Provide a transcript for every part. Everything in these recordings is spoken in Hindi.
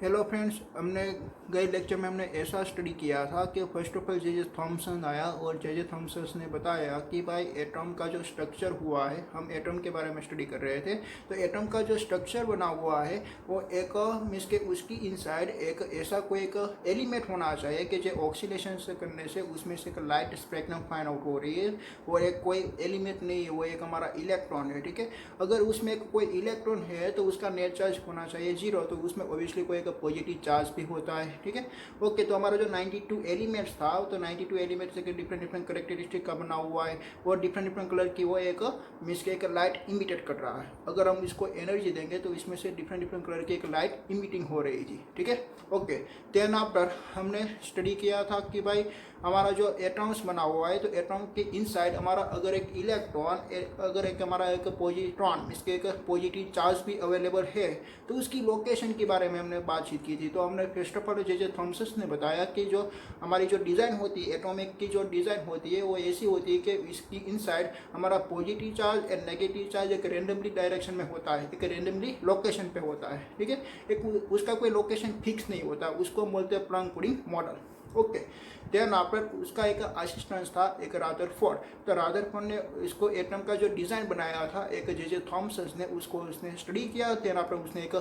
हेलो फ्रेंड्स, हमने गए लेक्चर में हमने ऐसा स्टडी किया था कि first of all J Thomson आया और जे थॉमसन ने बताया कि भाई एटम का जो स्ट्रक्चर हुआ है, हम एटम के बारे में स्टडी कर रहे थे। तो एटम का जो स्ट्रक्चर बना हुआ है वो एक मीन्स के उसकी इनसाइड एक ऐसा कोई एक एलिमेंट होना चाहिए कि जो ऑक्सीडेशन से करने से उसमें से एक लाइट स्पेक्ट्रम फाइंड आउट हो रही है और एक कोई एलिमेंट नहीं है, वो एक हमारा इलेक्ट्रॉन है। ठीक है, अगर उसमें एक कोई इलेक्ट्रॉन है तो उसका नेट चार्ज होना चाहिए 0, तो उसमें ऑब्वियसली कोई पॉजिटिव चार्ज भी होता है। ठीक है, ओके। तो हमारा जो 92 एलिमेंट्स था, तो 92 एलिमेंट्स के डिफरेंट डिफरेंट करेक्टरिस्टिक का बना हुआ है और डिफरेंट डिफरेंट कलर की वो एक मीन्स के एक लाइट इमिटेट कर रहा है। अगर हम इसको एनर्जी देंगे तो इसमें से डिफरेंट डिफरेंट कलर की एक लाइट इमिटिंग हो रही थी। ठीक है, ओके। देन आफ्टर हमने स्टडी किया था कि भाई हमारा जो एटम्स बना हुआ है, तो एटम के इनसाइड हमारा अगर एक इलेक्ट्रॉन अगर एक हमारा एक पॉजिट्रॉन इसके एक पॉजिटिव चार्ज भी अवेलेबल है तो उसकी लोकेशन के बारे में हमने बातचीत की थी। तो हमने first of all J Thomson ने बताया कि जो हमारी जो डिज़ाइन होती है एटॉमिक की, जो डिज़ाइन होती है वो ऐसी होती है कि इसकी इनसाइड हमारा positive charge and negative charge एक रेंडमली डायरेक्शन में होता है, एक रेंडमली लोकेशन पे होता है। ठीक है, एक उसका कोई लोकेशन फिक्स नहीं होता, उसको बोलते हैं plum pudding model. Okay, then after उसका एक असिस्टेंट था एक रादरफोर्ड। तो रादरफोर्ड ने इसको एटम का जो डिज़ाइन बनाया था एक जे थॉमसन ने उसने स्टडी किया। देन आफ्टर उसने एक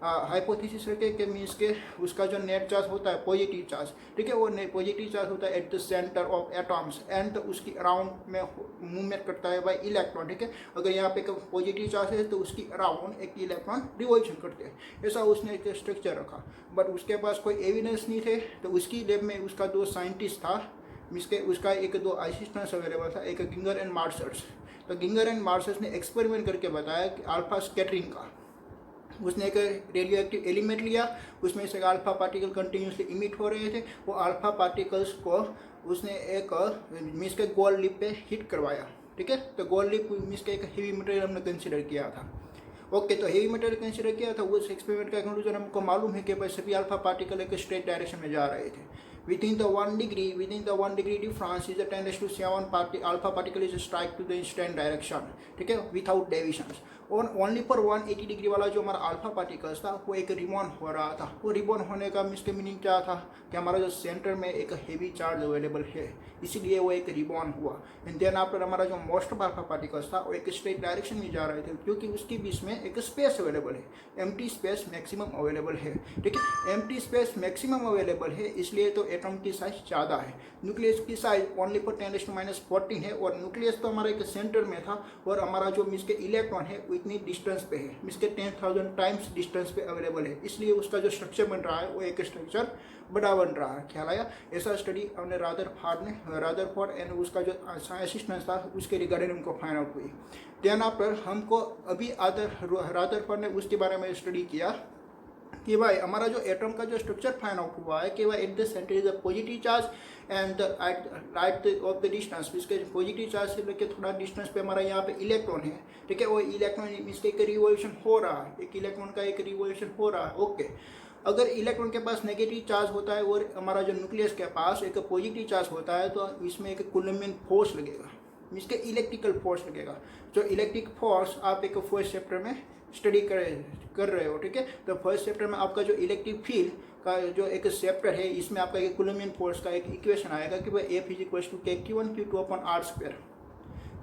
हाइपोथेसिस रखे कि मीन्स के उसका जो नेट चार्ज होता है पॉजिटिव चार्ज, ठीक है, वो पॉजिटिव चार्ज होता है at the centre of atoms and उसकी अराउंड में मूवमेंट करता है बाई इलेक्ट्रॉन। ठीक है, अगर यहाँ पे एक पॉजिटिव चार्ज है तो उसकी अराउंड एक इलेक्ट्रॉन रिवॉल्यूशन करते हैं, ऐसा उसने एक स्ट्रक्चर रखा। बट उसके पास कोई एविडेंस नहीं थे, तो उसकी लैब में उसका दो साइंटिस्ट था, उसका एक दो असिस्टेंट्स अवेलेबल था, एक गिंगर एंड मार्सर्स। तो गिंगर एंड मार्सर्स ने एक्सपेरिमेंट करके बताया कि अल्फा स्कैटरिंग का उसने एक रेडियो एक्टिव एलिमेंट लिया, उसमें से अल्फा पार्टिकल कंटिन्यूसली इमिट हो रहे थे। वो अल्फा पार्टिकल्स को उसने एक मीन्स के गोल्ड लिप पे हिट करवाया। ठीक है, तो गोल्ड लिप मीन्स के एक हेवी मटेरियल हमने कंसिडर किया था। ओके, तो हेवी मटेरियल कंसिडर किया था। उस एक्सपेरिमेंट का कंक्लूजन हमको मालूम है कि भाई सभी अल्फा पार्टिकल एक स्ट्रेट डायरेक्शन में जा रहे थे। within the 1 degree difference is a 10⁷ alpha particle is strike to the instant direction। ठीक है, विदाउट डेविएशंस। और ओनली फॉर 180 डिग्री वाला जो हमारा अल्फा पार्टिकल्स था वो एक रिबॉर्न हो रहा था। वो रिबॉर्न होने का इसके मीनिंग क्या था कि हमारा जो सेंटर में एक हेवी चार्ज अवेलेबल है, इसीलिए वो एक रिबॉर्न हुआ। एंड देन आफ्टर हमारा जो मोस्ट ऑफ अल्फा पार्टिकल्स था वो एक स्ट्रेट डायरेक्शन में जा रहे थे, क्योंकि उसके बीच में एक स्पेस अवेलेबल है, एम्प्टी स्पेस मैक्सिमम अवेलेबल है। ठीक है, एम्प्टी स्पेस मैक्सिमम अवेलेबल है, इसलिए तो एटम की साइज ज़्यादा है। न्यूक्लियस की साइज ओनली फॉर 10⁻⁻14 है, और न्यूक्लियस तो हमारा एक सेंटर में था, और हमारा जो मीन्स के इलेक्ट्रॉन है वो इतनी डिस्टेंस पे है, मीन्स के 10,000 टाइम्स डिस्टेंस पे अवेलेबल है, इसलिए उसका जो स्ट्रक्चर बन रहा है वो एक स्ट्रक्चर बड़ा बन रहा है। ख्याल आया? ऐसा स्टडी हमने रादरफोर्ड एंड उसका जो असिस्टेंट था उसके रिगार्डिंग हमको फाइंड आउट हुई। देन आफ्टर हमको अभी रादरफोर्ड ने उसके बारे में स्टडी किया कि भाई हमारा जो एटम का जो स्ट्रक्चर फाइंड आउट हुआ है कि भाई at the centre is a positive charge and right of the distance, इसके पॉजिटिव चार्ज से लेकर थोड़ा डिस्टेंस पे हमारा यहाँ पे इलेक्ट्रॉन है। ठीक है, वो इलेक्ट्रॉन इसके एक रिवॉल्यूशन हो रहा है, एक इलेक्ट्रॉन का एक रिवॉल्यूशन हो रहा है। ओके, अगर इलेक्ट्रॉन के पास नेगेटिव चार्ज होता है और हमारा जो न्यूक्लियस के पास एक पॉजिटिव चार्ज होता है, तो इसमें एक कूलम्बियन फोर्स लगेगा, इसके इलेक्ट्रिकल फोर्स लगेगा। जो इलेक्ट्रिक फोर्स आप एक फर्स्ट चैप्टर में स्टडी कर रहे हो। ठीक है, तो फर्स्ट चैप्टर में आपका जो इलेक्ट्रिक फील्ड का जो एक चैप्टर है, इसमें आपका एक कूलम्बियन फोर्स का एक इक्वेशन आएगा कि भाई F = K Q1Q2/r²।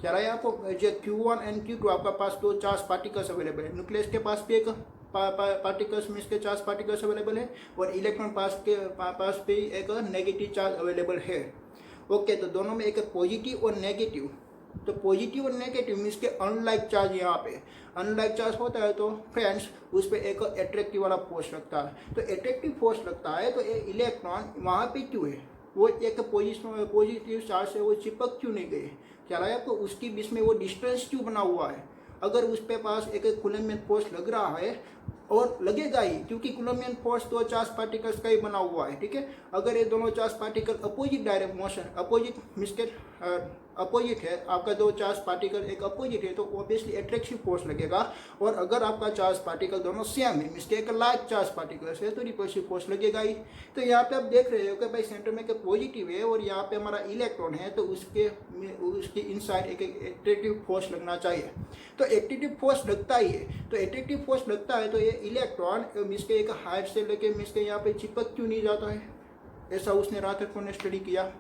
क्या रहा है आपको, जो Q1 एंड Q2 आपका पास दो चार्ज पार्टिकल्स अवेलेबल है, न्यूक्लियस के पास भी एक पार्टिकल्स में इसके चार्ज पार्टिकल्स अवेलेबल है, और इलेक्ट्रॉन पास भी एक नेगेटिव चार्ज अवेलेबल है। ओके, तो दोनों में एक पॉजिटिव और नेगेटिव, तो पॉजिटिव और नेगेटिव मीन्स के अनलाइक चार्ज, यहाँ पे अनलाइक चार्ज होता है तो फ्रेंड्स उस पर एक अट्रैक्टिव वाला फोर्स लगता है। तो अट्रैक्टिव फोर्स लगता है तो ये इलेक्ट्रॉन वहाँ पे क्यों है, वो एक पॉजिटिव चार्ज से वो चिपक क्यों नहीं गए, क्या है आपको, उसके बीच में वो डिस्टेंस क्यों बना हुआ है। अगर उस पे पास एक कूलम्बियन फोर्स लग रहा है, और लगेगा ही, क्योंकि कूलम्बियन फोर्स दो चार्ज पार्टिकल्स का ही बना हुआ है। ठीक है, अगर ये दोनों charge particle opposite direct motion opposite है, आपका दो चार्ज पार्टिकल एक अपोजिट है, तो ऑब्वियसली अट्रैक्टिव फोर्स लगेगा। और अगर आपका चार्ज पार्टिकल दोनों सेम है, मीन्स एक लाइक चार्ज पार्टिकल्स है, तो रिपल्सिव फोर्स लगेगा ही। तो यहाँ पे आप देख रहे हो कि भाई सेंटर में एक पॉजिटिव है और यहाँ पे हमारा इलेक्ट्रॉन है, तो उसके इनसाइड एक एट्रैक्टिव फोर्स लगना चाहिए। तो एट्रैक्टिव फोर्स लगता ही है, तो एट्रैक्टिव फोर्स लगता है तो ये इलेक्ट्रॉन मीन्स के एक हाइट से लेके मीन्स के यहाँ पे चिपक क्यों नहीं जाता है, ऐसा उसने रादरफोर्ड ने स्टडी किया।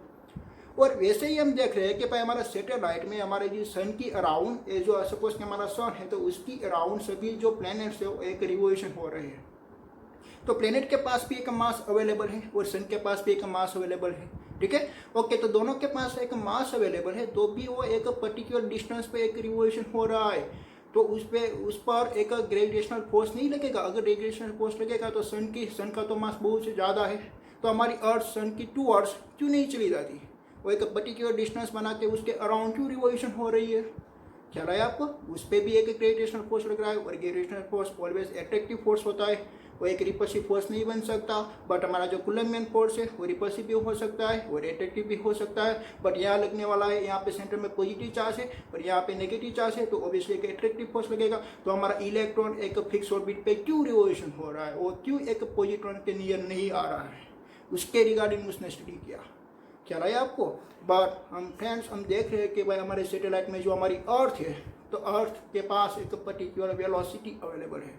और वैसे ही हम देख रहे हैं कि भाई हमारा सैटेलाइट में हमारे जो सन की अराउंड जो सपोज कि हमारा सन है तो उसकी अराउंड सभी जो प्लैनेट्स है वो एक रिवोल्यूशन हो रहे हैं। तो प्लेनेट के पास भी एक मास अवेलेबल है और सन के पास भी एक मास अवेलेबल है, ठीक है। ओके, तो दोनों के पास एक मास अवेलेबल है तो भी वो एक पर्टिकुलर डिस्टेंस पे एक रिवोल्यूशन हो रहा है, तो उस पर एक ग्रेविटेशनल फोर्स नहीं लगेगा। अगर ग्रेविटेशनल फोर्स लगेगा तो सन का तो मास बहुत से ज़्यादा है, तो हमारी अर्थ सन की टू अर्थ क्यों नहीं चली जाती, वो एक पर्टिकुलर डिस्टेंस बना के उसके अराउंड क्यों रिवोल्यूशन हो रही है। ख्याल है आपको, उस पर भी एक ग्रेविटेशनल फोर्स लग रहा है और gravitational force always attractive force होता है, वो एक रिपल्सिव फोर्स नहीं बन सकता। बट हमारा जो कूलम्बियन फोर्स है वो रिपल्सिव भी हो सकता है और एट्रैक्टिव भी हो सकता है। बट यहाँ लगने वाला है, यहाँ पे सेंटर में पॉजिटिव चार्ज है और यहाँ पे नेगेटिव चार्ज है, तो ऑब्वियसली एक एट्रैक्टिव फोर्स लगेगा। तो हमारा इलेक्ट्रॉन एक फिक्स ऑर्बिट पे क्यों रिवोल्यूशन हो रहा है और क्यों एक पॉजिट्रॉन के नियर नहीं आ रहा है, उसके रिगार्डिंग उसने स्टडी किया। क्या है आपको। बट हम फ्रेंड्स हम देख रहे हैं कि भाई हमारे सैटेलाइट में जो हमारी अर्थ है तो अर्थ के पास एक पर्टिकुलर वेलोसिटी अवेलेबल है,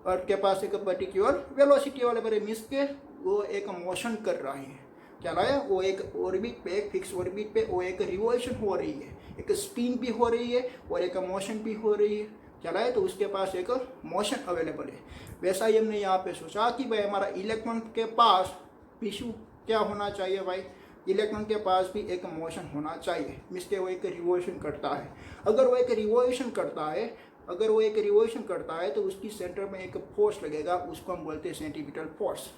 अर्थ के पास एक पर्टिकुलर वेलोसिटी अवेलेबल है, मीन्स के वो एक मोशन कर रहा है। क्या है, वो एक ऑर्बिट पे, एक फिक्स ऑर्बिट पे वो एक रिवोल्यूशन हो रही है, एक स्पिन भी हो रही है और एक मोशन भी हो रही है। क्या है, तो उसके पास एक मोशन अवेलेबल है। वैसा ही हमने यहाँ पे सोचा कि भाई हमारा इलेक्ट्रॉन के पास टिश्यू क्या होना चाहिए, भाई इलेक्ट्रॉन के पास भी एक मोशन होना चाहिए, मीन्स के वो एक रिवोल्यूशन करता है। अगर वो एक रिवोल्यूशन करता है तो उसकी सेंटर में एक फोर्स लगेगा, उसको हम बोलते हैं सेंटीपिटल फोर्स।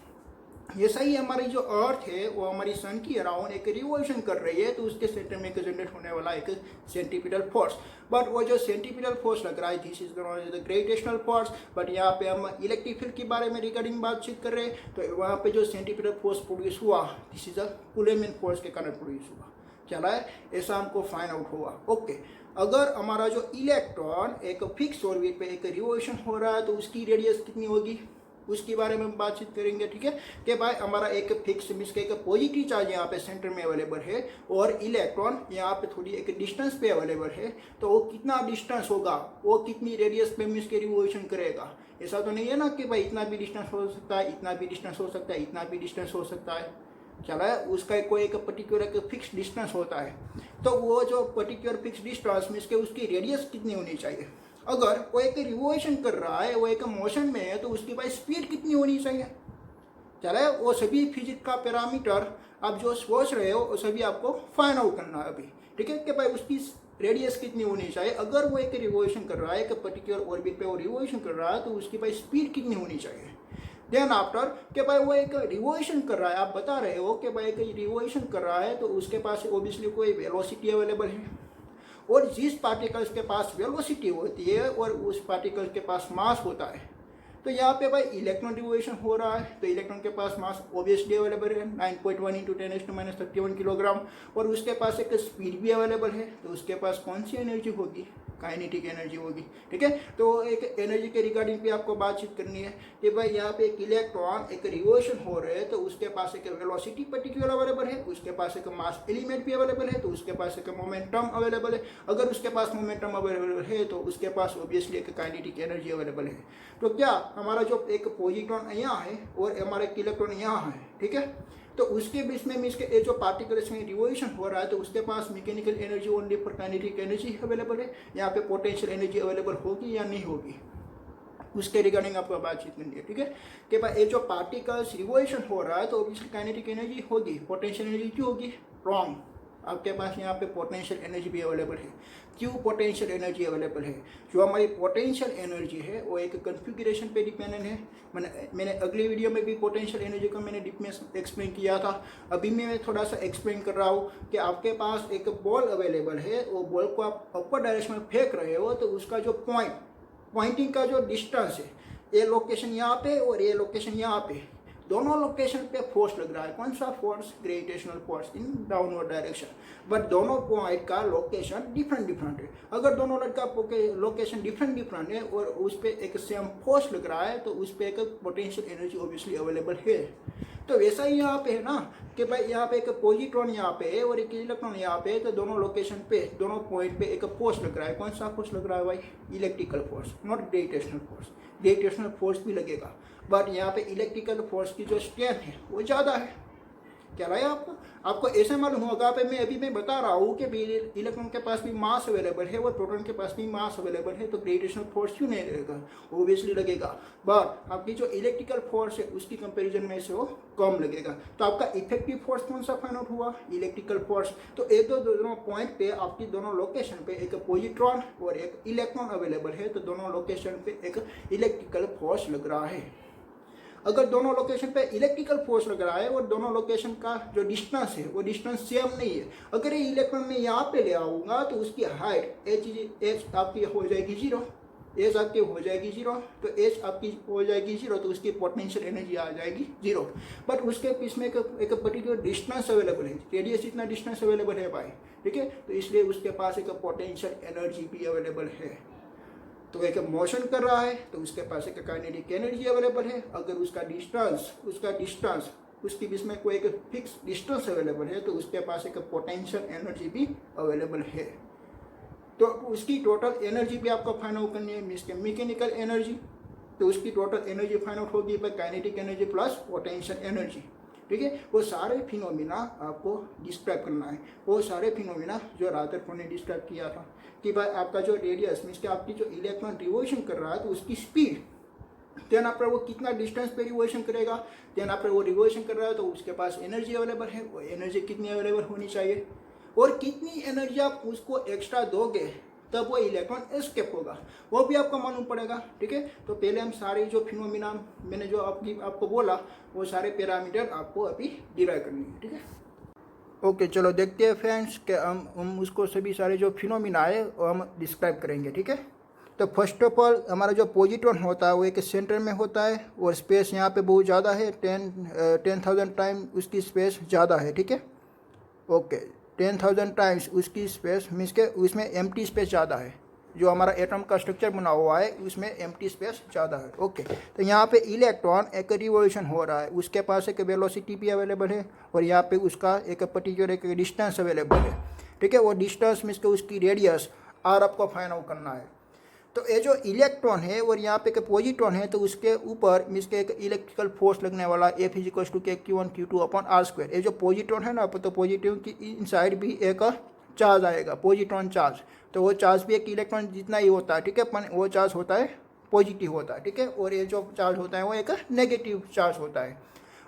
ये सही, हमारी जो अर्थ है वो हमारी सन की अराउंड एक रिवोल्यूशन कर रही है, तो उसके सेंटर में एक जनरेट होने वाला एक सेंटीपिटल फोर्स। बट वो जो सेंटीपिटल फोर्स लग रहा है this is the gravitational force. But यहाँ पे हम इलेक्ट्रिक फील्ड के बारे में रिगार्डिंग बातचीत कर रहे हैं, तो वहाँ पे जो सेंटीपिटल फोर्स प्रोड्यूस हुआ दिस इज अ कूलम्बियन फोर्स के कारण प्रोड्यूस हुआ। चला है, ऐसा हमको फाइंड आउट हुआ। ओके, अगर हमारा जो इलेक्ट्रॉन एक फिक्स ऑर्बिट पे एक रिवोल्यूशन हो रहा है तो उसकी रेडियस कितनी होगी, उसके बारे में बातचीत करेंगे, ठीक है। कि भाई हमारा एक फिक्स मीन्स के एक पॉजिटिव चार्ज यहाँ पे सेंटर में अवेलेबल है और इलेक्ट्रॉन यहाँ पे थोड़ी एक डिस्टेंस पे अवेलेबल है, तो वो कितना डिस्टेंस होगा, वो कितनी रेडियस पे मीन्स के रिवोल्यूशन करेगा। ऐसा तो नहीं है ना कि भाई इतना भी डिस्टेंस हो सकता है, इतना भी डिस्टेंस हो सकता है, इतना भी डिस्टेंस हो सकता है। चला है, उसका कोई एक पर्टिकुलर एक फिक्स डिस्टेंस होता है, तो वो जो पर्टिकुलर फिक्स डिस्टेंस मीन्स के उसकी रेडियस कितनी होनी चाहिए। अगर वो एक रिवोल्यूशन कर रहा है, वो एक मोशन में है, तो उसकी भाई स्पीड कितनी होनी चाहिए। चले, वो सभी फिजिक्स का पैरामीटर आप जो सोच रहे हो वो सभी आपको फाइंड आउट करना है अभी, ठीक है। कि भाई उसकी रेडियस कितनी होनी चाहिए, अगर वो एक रिवोल्यूशन कर रहा है, एक पर्टिकुलर ऑर्बिट पे वो रिवोल्यूशन कर रहा है, तो उसकी भाई स्पीड कितनी होनी चाहिए। देन आफ्टर कि भाई वो एक रिवोल्यूशन कर रहा है, आप बता रहे हो कि भाई एक रिवोल्यूशन कर रहा है, तो उसके पास ओबियसली कोई वेलोसिटी अवेलेबल है, और जिस पार्टिकल्स के पास वेलोसिटी होती है और उस पार्टिकल के पास मास होता है, तो यहाँ पे भाई इलेक्ट्रॉन रिवोल्यूशन हो रहा है, तो इलेक्ट्रॉन के पास मास ऑब्वियसली अवेलेबल है 9.1 × 10⁻³ किलोग्राम, और उसके पास एक स्पीड भी अवेलेबल है, तो उसके पास कौन सी एनर्जी होगी, काइनेटिक एनर्जी होगी, ठीक है। तो एक एनर्जी के रिगार्डिंग भी आपको बातचीत करनी है कि भाई यहाँ पे एक इलेक्ट्रॉन एक रिवोल्यूशन हो रहे हैं, तो उसके पास एक वेलोसिटी पर्टिकुलर अवेलेबल है, उसके पास एक मास एलिमेंट भी अवेलेबल है, तो उसके पास एक मोमेंटम अवेलेबल है। अगर उसके पास मोमेंटम अवेलेबल है तो उसके पास ऑब्वियसली एक काइनेटिक एनर्जी अवेलेबल है। तो क्या हमारा जो एक पॉजिट्रॉन यहाँ है और हमारा एक इलेक्ट्रॉन यहाँ है, ठीक है, तो उसके बीच में मीन्स के जो पार्टिकल्स में रिवोल्यूशन हो रहा है, तो उसके पास mechanical energy only for kinetic energy available है। यहाँ पे पोटेंशियल एनर्जी अवेलेबल होगी या नहीं होगी, उसके रिगार्डिंग आपको बातचीत करनी है, ठीक है। कि भाई ये जो पार्टिकल्स रिवोल्यूशन हो रहा है तो ऑब्वियसली काइनेटिक एनर्जी होगी, पोटेंशियल एनर्जी क्यों होगी, रॉन्ग। आपके पास यहाँ पे पोटेंशियल एनर्जी भी अवेलेबल है। क्यों पोटेंशियल एनर्जी अवेलेबल है, जो हमारी पोटेंशियल एनर्जी है वो एक कन्फिगरेशन पे डिपेंडेंट है। मैंने अगली वीडियो में भी पोटेंशियल एनर्जी को मैंने डीप में एक्सप्लेन किया था, अभी मैं थोड़ा सा एक्सप्लेन कर रहा हूँ कि आपके पास एक बॉल अवेलेबल है, वो बॉल को आप अपर डायरेक्शन में फेंक रहे हो, तो उसका जो पॉइंटिंग का जो डिस्टेंस है, ये लोकेशन यहाँ पे और ये लोकेशन यहाँ पे, दोनों लोकेशन पे फोर्स लग रहा है। कौन सा force? Gravitational force in downward direction, but दोनों पॉइंट का लोकेशन डिफरेंट डिफरेंट है। अगर दोनों का लोकेशन डिफरेंट डिफरेंट है और उस पर एक सेम फोर्स लग रहा है तो उस पर एक पोटेंशियल एनर्जी ऑब्वियसली अवेलेबल है। तो वैसा ही यहाँ पे है ना कि भाई यहाँ पे एक पॉजिट्रॉन यहाँ पे है और एक इलेक्ट्रॉन यहाँ पे है, तो दोनों लोकेशन पे, दोनों पॉइंट पे एक फोर्स लग रहा है। कौन सा फोर्स लग रहा है भाई? Electrical force, not gravitational force. Gravitational force भी लगेगा, बट यहाँ पे इलेक्ट्रिकल फोर्स की जो स्ट्रेंथ है वो ज़्यादा है। क्या रहा है आपको ऐसे मालूम होगा पे मैं बता रहा हूँ कि इलेक्ट्रॉन के पास भी मास अवेलेबल है और प्रोटॉन के पास भी मास अवेलेबल है, तो ग्रेविटेशनल फोर्स क्यों नहीं लगेगा? ऑब्वियसली लगेगा, बट आपकी जो इलेक्ट्रिकल फोर्स है उसकी कंपैरिजन में से वो कम लगेगा। तो आपका इफेक्टिव फोर्स कौन सा फाइंड आउट हुआ? Electrical force. तो एक दोनों पॉइंट पे आपकी दोनों लोकेशन पे एक पॉजिट्रॉन और एक इलेक्ट्रॉन अवेलेबल है, तो दोनों लोकेशन पे एक इलेक्ट्रिकल फोर्स लग रहा है। अगर दोनों लोकेशन पे इलेक्ट्रिकल फोर्स लग रहा है और दोनों लोकेशन का जो डिस्टेंस है वो डिस्टेंस सेम नहीं है, अगर ये इलेक्ट्रॉन मैं यहाँ पे ले आऊँगा तो उसकी हाइट एच आपकी हो जाएगी 0, एच आपकी हो जाएगी 0, तो एच आपकी हो जाएगी 0, तो उसकी पोटेंशियल एनर्जी आ जाएगी 0। बट उसके पीछे में एक पर्टिकुलर डिस्टेंस अवेलेबल है, रेडियस इतना डिस्टेंस अवेलेबल है भाई, ठीक है। तो इसलिए उसके पास एक पोटेंशियल एनर्जी भी अवेलेबल है। तो एक मोशन कर रहा है तो उसके पास एक काइनेटिक एनर्जी अवेलेबल है। अगर उसका डिस्टेंस उसके बीच में कोई एक फिक्स डिस्टेंस अवेलेबल है तो उसके पास एक पोटेंशियल एनर्जी भी अवेलेबल है। तो उसकी टोटल एनर्जी भी आपको फाइंड आउट करनी है, मैकेनिकल एनर्जी, तो उसकी टोटल एनर्जी फाइंड आउट होगी by kinetic energy plus potential energy, ठीक है। वो सारे फिनोमिना आपको डिस्क्राइब करना है, वो सारे फिनोमिना जो रादरफोर्ड ने डिस्क्राइब किया था कि भाई आपका जो रेडियस मीन्स कि आपकी जो इलेक्ट्रॉन रिवोल्यूशन कर रहा है तो उसकी स्पीड, देन आपका वो कितना डिस्टेंस पे रिवोल्यूशन करेगा, देन आपका वो रिवोल्यूशन कर रहा है तो उसके पास एनर्जी अवेलेबल है, वो एनर्जी कितनी अवेलेबल होनी चाहिए और कितनी एनर्जी आप उसको एक्स्ट्रा दोगे तब वो इलेक्ट्रॉन एस्केप होगा, वो भी आपको मालूम पड़ेगा, ठीक है। तो पहले हम सारे जो फिनोमिना मैंने जो आपको बोला वो सारे पैरामीटर आपको अभी डिराइव करनी है, ठीक है। ओके चलो देखते हैं फ्रेंड्स कि हम उसको सभी सारे जो फिनोमिना है वो हम डिस्क्राइब करेंगे, ठीक है। तो फर्स्ट ऑफ ऑल हमारा जो पॉजिट्रॉन होता है वो एक सेंटर में होता है और स्पेस यहाँ पे बहुत ज़्यादा है, 10,000 टाइम उसकी स्पेस ज़्यादा है, ठीक है। ओके 10,000 टाइम्स उसकी स्पेस मीन्स के उसमें एम्प्टी स्पेस ज़्यादा है, जो हमारा एटम का स्ट्रक्चर बना हुआ है उसमें एम्प्टी स्पेस ज़्यादा है। ओके तो यहाँ पे इलेक्ट्रॉन एक रिवोल्यूशन हो रहा है, उसके पास एक वेलोसिटी भी अवेलेबल है और यहाँ पे उसका एक पर्टिकुलर एक डिस्टेंस अवेलेबल है, ठीक है। वो डिस्टेंस मीन्स के उसकी रेडियस आर आपको फाइंड आउट करना है। तो ये जो इलेक्ट्रॉन है और यहाँ पे एक पॉजिट्रॉन है तो उसके ऊपर मीन्स के एक इलेक्ट्रिकल फोर्स लगने वाला F = के Q1 Q2/r²। ये जो पॉजिट्रॉन है ना तो पॉजिटिव की इनसाइड भी एक चार्ज आएगा, पॉजिट्रॉन चार्ज, तो वो चार्ज भी एक इलेक्ट्रॉन जितना ही होता है, ठीक है, पर वो चार्ज होता है पॉजिटिव होता है, ठीक है, और ये जो चार्ज होता है वो एक नेगेटिव चार्ज होता है।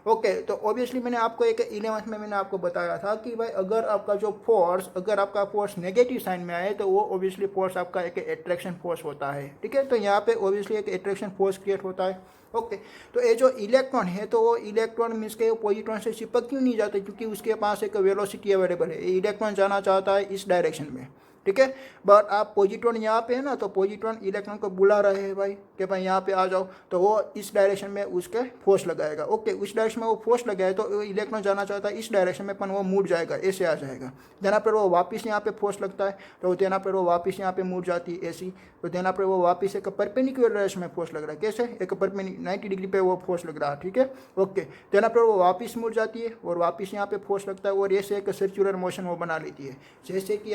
ओके तो ऑब्वियसली मैंने आपको एक 11th में मैंने आपको बताया था कि भाई अगर आपका फोर्स नेगेटिव साइन में आए तो वो ऑब्वियसली फोर्स आपका एक एट्रैक्शन फोर्स होता है, ठीक है। तो यहाँ पे ऑब्वियसली एक एट्रैक्शन फोर्स क्रिएट होता है। ओके तो ये जो इलेक्ट्रॉन है तो वो इलेक्ट्रॉन मीन्स के पॉजिट्रॉन से चिपक क्यों नहीं जाते, क्योंकि उसके पास एक वेलोसिटी अवेलेबल है, इलेक्ट्रॉन जाना चाहता है इस डायरेक्शन में, ठीक है। बट आप पॉजिट्रॉन यहाँ पे है ना तो पॉजिट्रॉन इलेक्ट्रॉन को बुला रहे हैं भाई कि भाई यहाँ पे आ जाओ, तो वो इस डायरेक्शन में उसके फोर्स लगाएगा। ओके उस डायरेक्शन में वो फोर्स लगाए तो इलेक्ट्रॉन जाना चाहता है इस डायरेक्शन में, पर वो मुड़ जाएगा, ऐसे आ जाएगा। देना पर वो वापस यहाँ पे फोर्स लगता है तो देना पर वो वापस यहाँ पे मुड़ जाती है ऐसी, तो देना पर वो वापस एक परपेंडिकुलर डायरेक्शन में फोर्स लग रहा है, कैसे एक 90 डिग्री पे वो फोर्स लग रहा है, ठीक है। ओके देना पर वो वापस मुड़ जाती है और वापस यहाँ पे फोर्स लगता है और ऐसे एक सर्कुलर मोशन वो बना लेती है, जैसे कि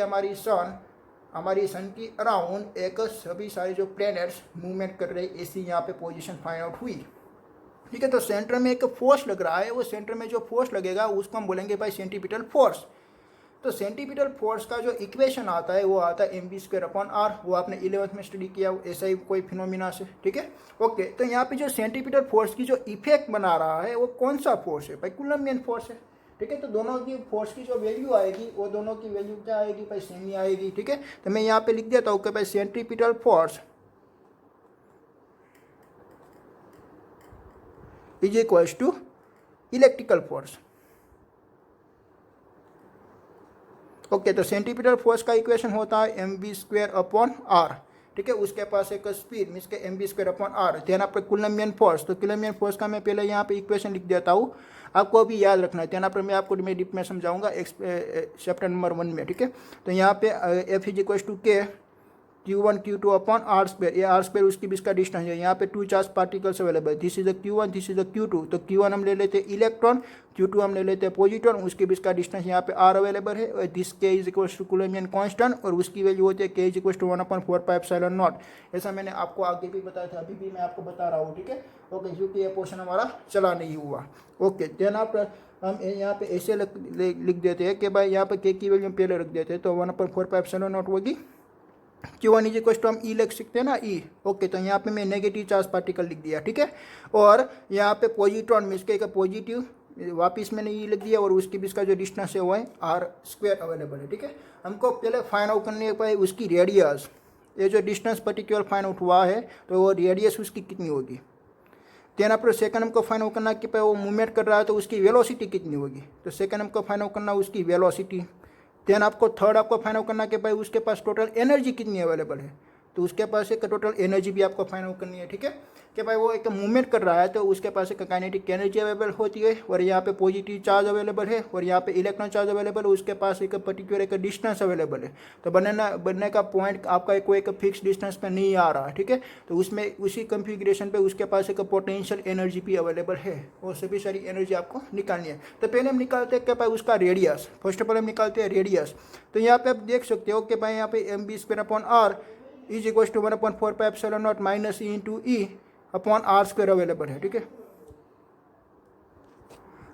हमारी सन की अराउंड एक सभी सारे जो प्लैनेट्स मूवमेंट कर रहे ऐसी यहाँ पे पोजीशन फाइंड आउट हुई, ठीक है। तो सेंटर में एक फोर्स लग रहा है, वो सेंटर में जो फोर्स लगेगा उसको हम बोलेंगे भाई सेंटीपिटल फोर्स। तो सेंटीपिटल फोर्स का जो इक्वेशन आता है वो आता है mv²/r, वो आपने 11th में स्टडी किया, ऐसा ही कोई फिनोमिना से, ठीक है। ओके तो यहाँ पे जो सेंटीपिटल फोर्स की जो इफेक्ट बना रहा है वो कौन सा फोर्स है भाई? कूलम्बियन फोर्स है, ठीक है। तो दोनों की फोर्स की जो वैल्यू आएगी वो दोनों की वैल्यू क्या आएगी भाई? सेम ही आएगी, ठीक है। तो मैं यहाँ पे लिख देता हूँ कि भाई centripetal force is equals to electrical force. Okay तो सेंट्रीपिटल फोर्स का इक्वेशन होता है mv²/r, ठीक है, उसके पास एक स्पीड मीन्स के mv²/r। ध्यान आपका कूलम्बियन फोर्स, तो कूलम्बियन फोर्स का मैं पहले यहाँ पे इक्वेशन लिख देता हूँ, आपको अभी याद रखना है। ध्यान पर मैं आपको डीप में समझाऊंगा चैप्टर नंबर 1 में, ठीक है। तो यहाँ पे F = K Q1 Q2/r², ये r² उसके बीच का डिस्टेंस है। यहाँ पे 2 charge particles available, this is the Q1, this is the Q2। तो Q1 हम ले लेते हैं इलेक्ट्रॉन, Q2 हम ले लेते हैं पॉजिट्रॉन, उसके बीच का डिस्टेंस यहाँ पे r अवेलेबल है। और दिस K = कूलम्बियन कांस्टेंट, और उसकी वैल्यू होती है K = 1/4πε0। ऐसा मैंने आपको आगे भी बताया था, अभी भी मैं आपको बता रहा हूँ, ठीक है। ओके, क्योंकि ये पोर्शन हमारा चला नहीं हुआ। ओके, देन आप हम यहाँ पे ऐसे लिख देते हैं कि भाई यहाँ पे K की वैल्यू पहले रख देते हैं, तो 1/4πε0 होगी। Q1 = हम ई लिख सकते हैं ना, ई। ओके, तो यहाँ पे मैं नेगेटिव चार्ज पार्टिकल लिख दिया, ठीक है। और यहाँ पे पॉजिट्रॉन मीन्स के पॉजिटिव, वापिस मैंने ई लिख दिया, और उसके बीच का जो डिस्टेंस है वो है r² अवेलेबल है, ठीक है। हमको पहले फाइंड आउट करने के उसकी रेडियस, ये जो डिस्टेंस पर्टिकुलर फाइंड आउट हुआ है, तो वो रेडियस उसकी कितनी होगी। देन आपको सेकंड हमको फाइंड आउट करना कि वो मूवमेंट कर रहा है तो उसकी वेलोसिटी कितनी होगी। तो सेकंड हमको फाइंड आउट करना उसकी वेलोसिटी। देन आपको थर्ड आपको फाइंड आउट करना कि भाई उसके पास टोटल एनर्जी कितनी अवेलेबल है, तो उसके पास एक टोटल एनर्जी भी आपको फाइंड आउट करनी है, ठीक है। कि भाई वो एक मूवमेंट कर रहा है तो उसके पास एक काइनेटिक एनर्जी अवेलेबल होती है, और यहाँ पे पॉजिटिव चार्ज अवेलेबल है, और यहाँ पे इलेक्ट्रॉन चार्ज अवेलेबल है, उसके पास एक पर्टिकुलर एक डिस्टेंस अवेलेबल है। तो बनने का पॉइंट आपका कोई एक फिक्स डिस्टेंस पे नहीं आ रहा है, ठीक है। तो उसमें उसी कन्फिग्रेशन पे उसके पास एक पोटेंशियल एनर्जी भी अवेलेबल है, और सभी सारी एनर्जी आपको निकालनी है। तो पहले हम निकालते हैं कि भाई उसका रेडियस, फर्स्ट ऑफ ऑल हम निकालते हैं रेडियस। तो यहाँ पे आप देख सकते हो कि भाई यहाँ पे mv²/r = 1/4πε0 -e/r² अवेलेबल है, ठीक है।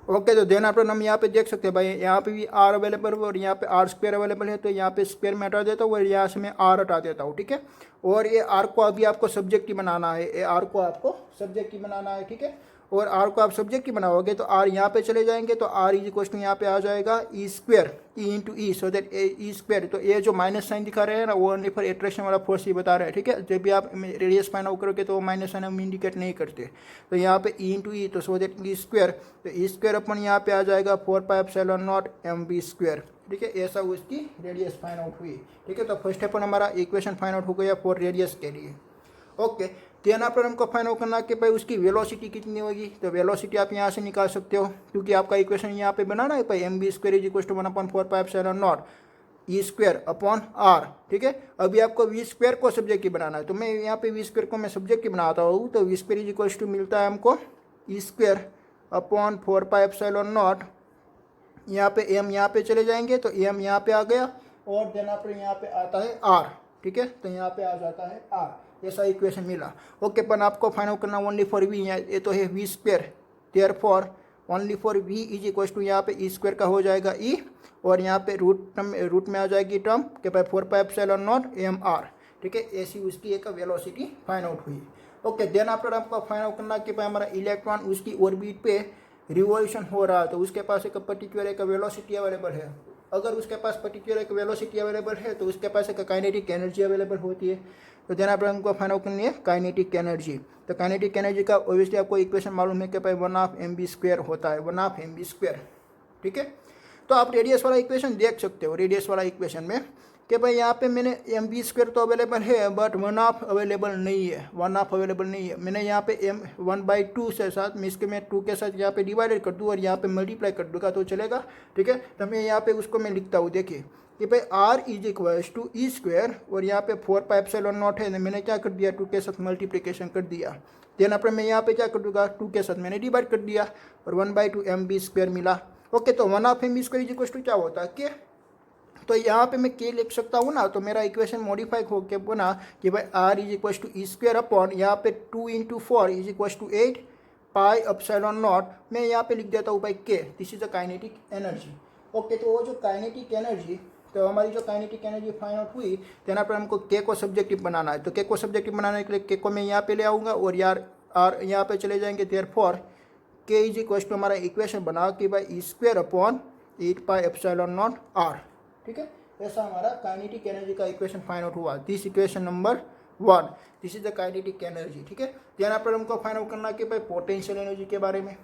ओके, तो देन आफ्टर हम यहाँ पे देख सकते हैं भाई यहाँ पे भी r अवेलेबल है और यहाँ पे r² अवेलेबल है, तो यहाँ पे स्क्वायर में हटा देता हूँ और यहाँ से मैं r हटा देता हूँ, ठीक है। और ये r को अभी आपको सब्जेक्ट ही बनाना है, ये r को आपको सब्जेक्ट ही बनाना है, ठीक है। और r को आप सब्जेक्ट ही बनाओगे तो r यहाँ पे चले जाएंगे, तो r = यहाँ पे आ जाएगा e², e/e, so that e²। तो ये जो माइनस साइन दिखा रहे हैं ना, वो ओनली फॉर एट्रैक्शन वाला फोर्स ही बता रहे हैं, ठीक है। जब भी आप रेडियस फाइंड आउट करोगे तो वो माइनस साइन हम इंडिकेट नहीं करते। तो यहाँ पे e/e, तो सो दैट e², तो e² अपन यहाँ पे आ जाएगा 4πε0 mv², ठीक है। ऐसा उसकी रेडियस फाइंड आउट हुई, ठीक है। तो फर्स्ट अपन हमारा इक्वेशन फाइंड आउट हो गया फॉर रेडियस के लिए। ओके, तो यहाँ पर हमको फाइंड आउट करना कि भाई उसकी वेलोसिटी कितनी होगी। तो वेलोसिटी आप यहाँ से निकाल सकते हो, क्योंकि आपका इक्वेशन यहाँ पे बनाना है भाई mv² = 1/4πε0 e²/r, ठीक है। अभी आपको v² को सब्जेक्ट की बनाना है, तो मैं यहाँ पे v² को मैं सब्जेक्ट की बनाता हूँ। तो v² = मिलता है हमको e²/4πε0, यहाँ पे m यहाँ पे चले जाएंगे तो m यहाँ पे आ गया, और देन आपको यहाँ पे आता है r, ठीक है। तो यहाँ पे आ जाता है r, ऐसा इक्वेशन मिला। ओके, पर आपको फाइंड आउट करना ओनली फॉर v, ये तो है v², therefore only for v = यहाँ पे e² का हो जाएगा e, और यहाँ पे रूट में आ जाएगी टर्म के भाई 4πε0 mr, ठीक है। ऐसी उसकी एक वेलोसिटी फाइंड आउट हुई। ओके, देन आफ्टर आपको फाइंड आउट करना कि भाई हमारा इलेक्ट्रॉन उसकी ऑर्बिट पे रिवॉल्यूशन हो रहा है, तो उसके पास एक पर्टिकुलर एक वेलोसिटी अवेलेबल है। अगर उसके पास पर्टिकुलर एक वेलोसिटी अवेलेबल है तो उसके पास एक काइनेटिक एनर्जी अवेलेबल होती है। तो देन आप हमको फाइंड आउट करनी है काइनेटिक एनर्जी। तो काइनेटिक एनर्जी का ऑब्वियसली आपको इक्वेशन मालूम है कि भाई 1/2 mv² होता है, 1/2 mv², ठीक है। तो आप रेडियस वाला इक्वेशन देख सकते हो, रेडियस वाला इक्वेशन में कि भाई यहाँ पे मैंने mv² तो अवेलेबल है, बट 1/2 अवेलेबल नहीं है, 1/2 अवेलेबल नहीं है। मैंने यहाँ पे m1/2 से साथ में इसके मैं 2 के साथ यहाँ पे डिवाइडेड कर दूँ और यहाँ पे मल्टीप्लाई कर दूँगा तो चलेगा, ठीक है। तो मैं यहाँ पे उसको मैं लिखता हूँ, देखिए कि भाई r = e², और यहाँ पे 4πε0 है, मैंने क्या कर दिया 2 के साथ मल्टीप्लिकेशन कर दिया। देन अपने मैं यहाँ पे क्या कर दूँगा 2 के साथ मैंने डिवाइड कर दिया और 1/2 mv² मिला। ओके, तो 1/2 mv² क्या होता है के, तो यहाँ पे मैं के लिख सकता हूँ ना, तो मेरा इक्वेशन मॉडिफाई हो के बना कि भाई r = e² अपॉन यहाँ पे 2 × 4 = 8 πε0, मैं यहाँ पे लिख देता हूँ भाई के, this is the kinetic energy. Okay, तो वो जो काइनेटिक एनर्जी, तो हमारी जो काइनेटिक एनर्जी फाइंड आउट हुई, तो यहाँ पर हमको के को सब्जेक्टिव बनाना है। तो के को सब्जेक्टिव बनाने के लिए के को मैं यहाँ पे ले आऊँगा और यार आर यहाँ पे चले जाएंगे। देयरफॉर के = हमारा इक्वेशन बना कि भाई e² अपॉन 8 πε0 r, ठीक है। ऐसा हमारा काइनेटिक एनर्जी का इक्वेशन फाइंड आउट हुआ। This equation number 1, this is the kinetic energy, ठीक है। यहाँ पर हमको फाइंड आउट करना कि भाई पोटेंशियल एनर्जी के बारे में।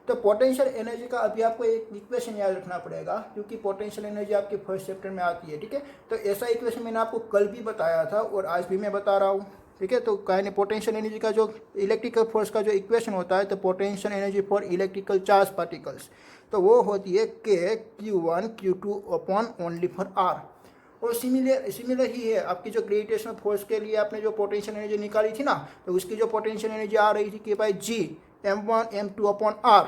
तो पोटेंशियल एनर्जी का अभी आपको एक इक्वेशन याद रखना पड़ेगा, क्योंकि पोटेंशियल एनर्जी आपके फर्स्ट चैप्टर में आती है, ठीक है। तो ऐसा इक्वेशन मैंने आपको कल भी बताया था और आज भी मैं बता रहा हूँ, ठीक है। तो कहने पोटेंशियल एनर्जी का जो इलेक्ट्रिकल फोर्स का जो इक्वेशन होता है, तो potential energy for electrical charge particles, तो वो होती है के Q1 Q2 upon only for R. और सिमिलर ही है आपकी जो ग्रेविटेशनल फोर्स के लिए आपने जो पोटेंशियल एनर्जी निकाली थी ना, तो उसकी जो पोटेंशियल एनर्जी आ रही थी कि भाई G M1 M2 upon R,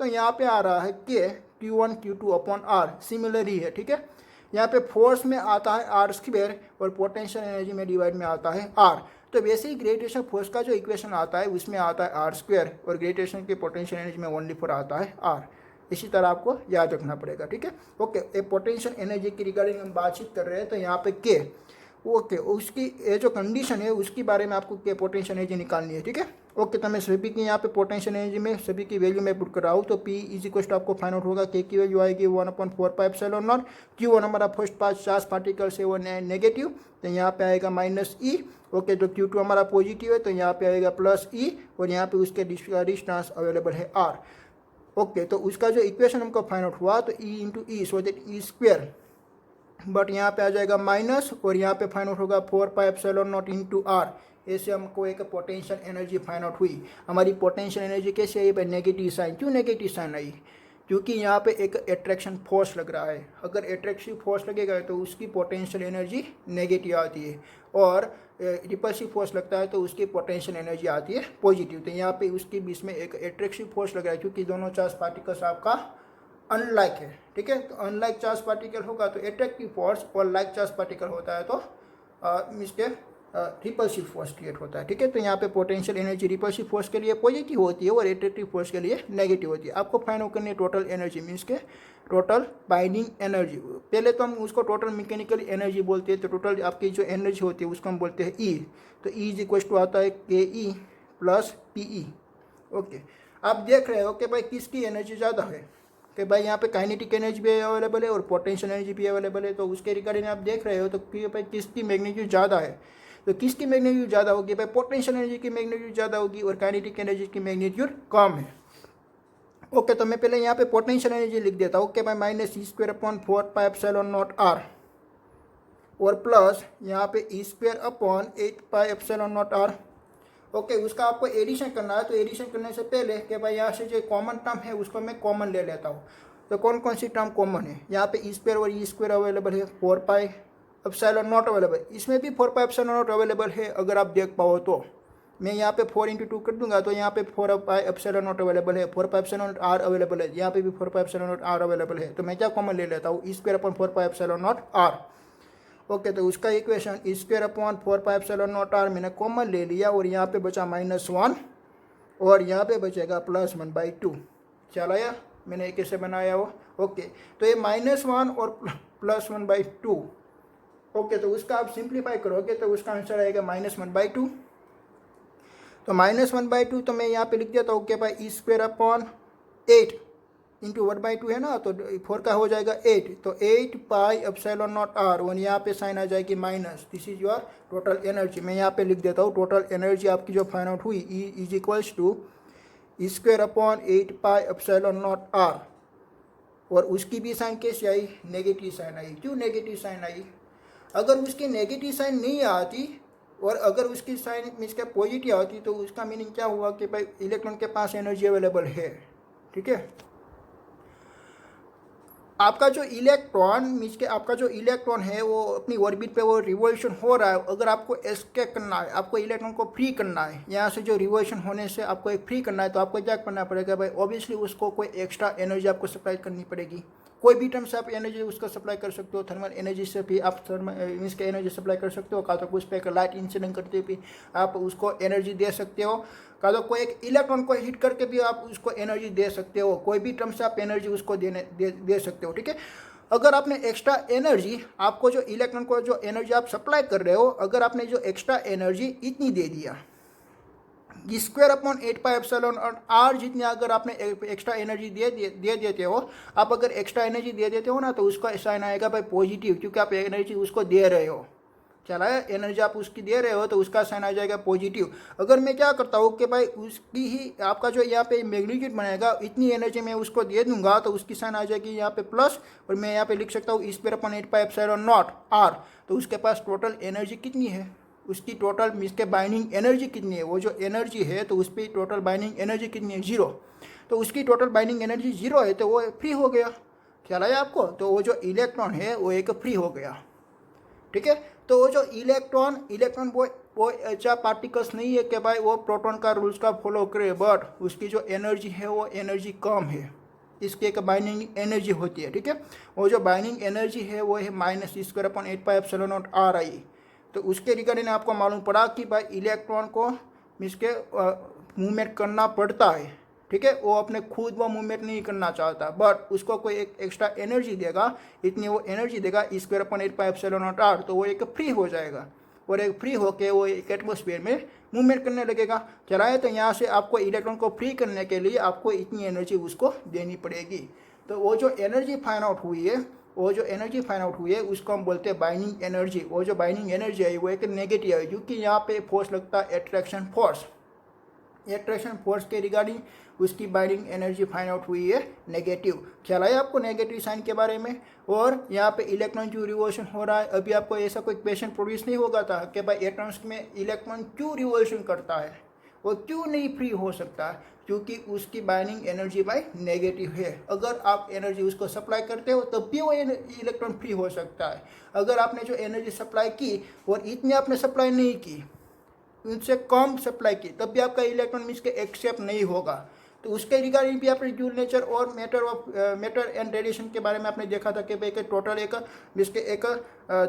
तो यहाँ पे आ रहा है के Q1 Q2 upon R, similar ही है, ठीक है। यहाँ पे फोर्स में आता है आर स्क्वेयर और पोटेंशियल एनर्जी में डिवाइड में आता है R। तो वैसे ही ग्रेविटेशनल फोर्स का जो इक्वेशन आता है उसमें आता है आर स्क्वेयर और ग्रेविटेशन की पोटेंशियल एनर्जी में ओनली फॉर आता है R। इसी तरह आपको याद रखना पड़ेगा, ठीक है। ओके, एक पोटेंशियल एनर्जी की रिगार्डिंग हम बातचीत कर रहे हैं, तो यहाँ पे के ओके उसकी ये जो कंडीशन है उसके बारे में आपको के पोटेंशियल एनर्जी निकालनी है, ठीक है। ओके, तो मैं सभी की यहाँ पे पोटेंशियल एनर्जी में सभी की वैल्यू मैं पुट कर रहा हूँ। तो P इज इक्वल टू आपको फाइंड आउट होगा, के की वैल्यू आएगी 1/4πε0। Q1 हमारा फर्स्ट पास चार्ज पार्टिकल से वो नेगेटिव, तो यहाँ पे आएगा -E। ओके, तो Q2 हमारा पॉजिटिव है, तो यहाँ पे आएगा +E और यहाँ पे उसके डिस्टेंस अवेलेबल है R। ओके, तो उसका जो इक्वेशन हमको फाइंड आउट हुआ, तो E into E so that E square, but यहाँ पे आ जाएगा माइनस और यहाँ पे फाइंड आउट होगा 4πε0 इंटू R। ऐसे हमको एक पोटेंशियल एनर्जी फाइंड आउट हुई। हमारी पोटेंशियल एनर्जी कैसे आई भाई? Negative sign. क्यों नेगेटिव साइन आई? क्योंकि यहाँ पे एक अट्रैक्शन फोर्स लग रहा है। अगर अट्रैक्टिव फोर्स लगेगा तो उसकी पोटेंशियल एनर्जी नेगेटिव आती है, और रिपल्सिव फोर्स लगता है तो उसकी पोटेंशियल एनर्जी आती है पॉजिटिव। तो यहाँ पे उसके बीच में एक अट्रैक्टिव फोर्स लग रहा है, क्योंकि दोनों चार्ज पार्टिकल्स आपका अनलाइक है, ठीक है। तो अनलाइक चार्ज पार्टिकल होगा तो अट्रैक्टिव फोर्स, और लाइक चार्ज पार्टिकल होता है तो इसके रिपल्सिव फोर्स क्रिएट होता है, ठीक है। तो यहाँ पे पोटेंशियल एनर्जी रिपल्सिव फोर्स के लिए पॉजिटिव होती है और अट्रैक्टिव फोर्स के लिए नेगेटिव होती है। आपको फाइंड आउट करनी है टोटल एनर्जी, मीन्स के टोटल बाइंडिंग एनर्जी। पहले तो हम उसको टोटल मैकेनिकल एनर्जी बोलते हैं, तो टोटल आपकी जो एनर्जी होती है उसको हम बोलते हैं ई। तो ई इज इक्वल टू आता है के E plus P E. Okay, आप देख रहे हो कि भाई किसकी एनर्जी ज़्यादा है, कि भाई यहाँ पे काइनेटिक एनर्जी भी अवेलेबल है और पोटेंशियल एनर्जी भी अवेलेबल है। तो उसके रिगार्डिंग आप देख रहे हो तो कि भाई किसकी मैग्नीट्यूड ज़्यादा है। तो किसकी मैग्नीट्यूड ज़्यादा होगी भाई? पोटेंशियल एनर्जी की मैग्नीट्यूड ज़्यादा होगी और काइनेटिक एनर्जी की मैग्नीट्यूड कम है। ओके, तो मैं पहले यहाँ पे पोटेंशियल एनर्जी लिख देता हूँ कि भाई -E²/4πε0r और प्लस यहाँ पे E²/8πε0r। ओके, उसका आपको एडिशन करना है। तो एडिशन करने से पहले कि भाई यहाँ से जो कॉमन टर्म है उसको मैं कॉमन ले लेता हूँ। तो कौन कौन सी टर्म कॉमन है? यहाँ पे E² और E² अवेलेबल है, 4πε0 अवेलेबल, इसमें भी 4πε0 अवेलेबल है। अगर आप देख पाओ तो मैं यहाँ पे 4 × 2 कर दूंगा, तो यहाँ पे 4πε0 अवेलेबल है, 4πε0r अवेलेबल है, यहाँ पे भी 4πε0r अवेलेबल है। तो मैं क्या कॉमन ले लेता हूँ? E²/4πε0r। ओके, तो उसका इक्वेशन E²/4πε0r मैंने कॉमन ले लिया और यहाँ पे बचा -1 और यहाँ पे बचेगा +1/2। चल आया? मैंने कैसे बनाया हो? ओके, तो ये -1 और +1/2। ओके, तो उसका आप सिंप्लीफाई करोगे तो उसका आंसर आएगा -1/2। तो -1/2 तो मैं यहाँ पे लिख देता हूँ कि भाई E²/8 इंटू 1/2 है ना, तो 4 का हो जाएगा 8, तो 8πε0r और यहाँ पे साइन आ जाएगी minus. This is your total energy. मैं यहाँ पे लिख देता हूँ टोटल एनर्जी आपकी जो फाइंड आउट हुई, E is equals to E²/8πε0r, और उसकी भी साइन कैसे आई? नेगेटिव साइन आई। क्यों नेगेटिव साइन आई? अगर उसकी नेगेटिव साइन नहीं आती और अगर उसकी साइन मीन्स के पॉजिटिव आती तो उसका मीनिंग क्या हुआ कि भाई इलेक्ट्रॉन के पास एनर्जी अवेलेबल है, ठीक है। आपका जो इलेक्ट्रॉन मीन्स के आपका जो इलेक्ट्रॉन है वो अपनी ऑर्बिट पे वो रिवॉल्यूशन हो रहा है। अगर आपको एस्केप करना है, आपको इलेक्ट्रॉन को फ्री करना है, यहाँ से जो रिवॉल्यूशन होने से आपको एक फ्री करना है, तो आपको क्या करना पड़ेगा भाई? ऑब्वियसली उसको कोई एक्स्ट्रा एनर्जी आपको सप्लाई करनी पड़ेगी। कोई भी टर्म से आप एनर्जी उसको सप्लाई कर सकते हो। थर्मल एनर्जी से भी आप मीन्स के एनर्जी सप्लाई कर सकते हो, का तो उस पर लाइट इंसिडेंट करते भी आप उसको एनर्जी दे सकते हो, का तो कोई एक इलेक्ट्रॉन को हिट करके भी आप उसको एनर्जी दे सकते हो। कोई भी टर्म से आप एनर्जी उसको दे सकते हो, ठीक है। अगर आपने एक्स्ट्रा एनर्जी, आपको जो इलेक्ट्रॉन को जो एनर्जी आप सप्लाई कर रहे हो, अगर आपने जो एक्स्ट्रा एनर्जी इतनी दे दिया, E²/8πε0r जितनी अगर आपने एक्स्ट्रा एनर्जी दे देते हो, आप अगर एक्स्ट्रा एनर्जी दे देते हो ना, तो उसका साइन आएगा भाई पॉजिटिव, क्योंकि आप एनर्जी उसको दे रहे हो। ख्याल आया, एनर्जी आप उसकी दे रहे हो तो उसका साइन आ जाएगा पॉजिटिव। अगर मैं क्या करता हूँ कि भाई उसकी ही आपका जो यहाँ पे मैग्नीट्यूड बनेगा, इतनी एनर्जी मैं उसको दे दूंगा तो उसकी साइन आ जाएगी यहाँ पे प्लस, और मैं यहाँ पे लिख सकता हूँ स्क्वायर अपॉन 8π/0 आर। तो उसके पास टोटल एनर्जी कितनी है, उसकी टोटल मीन्स के बाइंडिंग एनर्जी कितनी है, वो जो एनर्जी है तो उस पर टोटल बाइंडिंग एनर्जी कितनी है, 0। तो उसकी टोटल बाइंडिंग एनर्जी 0 है तो वो फ्री हो गया। ख्याल आया आपको, तो वो जो इलेक्ट्रॉन है वो एक फ्री हो गया। ठीक है, तो वो जो इलेक्ट्रॉन इलेक्ट्रॉन वो ऐसा पार्टिकल्स नहीं है कि भाई वो प्रोटॉन का रूल्स का फॉलो करे, बट उसकी जो एनर्जी है वो एनर्जी कम है, इसकी एक बाइंडिंग एनर्जी होती है। ठीक है, वो जो बाइंडिंग एनर्जी है वो है -e² 8π/r। तो उसके रिगार्डिंग आपको मालूम पड़ा कि भाई इलेक्ट्रॉन को मीन्स के मूवमेंट करना पड़ता है। ठीक है, वो अपने खुद वो मूवमेंट नहीं करना चाहता, बट उसको कोई एक एक्स्ट्रा एनर्जी देगा, इतनी वो एनर्जी देगा E² 8π/0 तो वो एक फ्री हो जाएगा, और एक फ्री होके वो एक एटमोसफेयर में मूवमेंट करने लगेगा। चलाए, तो यहाँ से आपको इलेक्ट्रॉन को फ्री करने के लिए आपको इतनी एनर्जी उसको देनी पड़ेगी। तो वो जो एनर्जी फाइंड आउट हुई है, वो जो एनर्जी फाइंड आउट हुई है उसको हम बोलते हैं बाइंडिंग एनर्जी। वो जो बाइंडिंग एनर्जी है वो एक नेगेटिव है, क्योंकि यहाँ पे फोर्स लगता है एट्रैक्शन फोर्स। एट्रैक्शन फोर्स के रिगार्डिंग उसकी बाइंडिंग एनर्जी फाइंड आउट हुई है नेगेटिव। ख्याल आया आपको नेगेटिव साइन के बारे में। और यहाँ पे इलेक्ट्रॉन क्यों रिवोल्यूशन हो रहा है, अभी आपको ऐसा कोई क्वेश्चन प्रोड्यूस नहीं होगा था कि भाई एटम्स में इलेक्ट्रॉन क्यों रिवोल्यूशन करता है, वो क्यों नहीं फ्री हो सकता, क्योंकि उसकी बाइंडिंग एनर्जी भाई नेगेटिव है। अगर आप एनर्जी उसको सप्लाई करते हो तब भी वो इलेक्ट्रॉन फ्री हो सकता है। अगर आपने जो एनर्जी सप्लाई की और इतनी आपने सप्लाई नहीं की, उनसे कम सप्लाई की, तब भी आपका इलेक्ट्रॉन मीन्स के एक्सेप्ट नहीं होगा। तो उसके रिगार्डिंग भी आपने जूल नेचर और मैटर एंड रेडिएशन के बारे में आपने देखा था कि भाई टोटल एक मीन्स के एक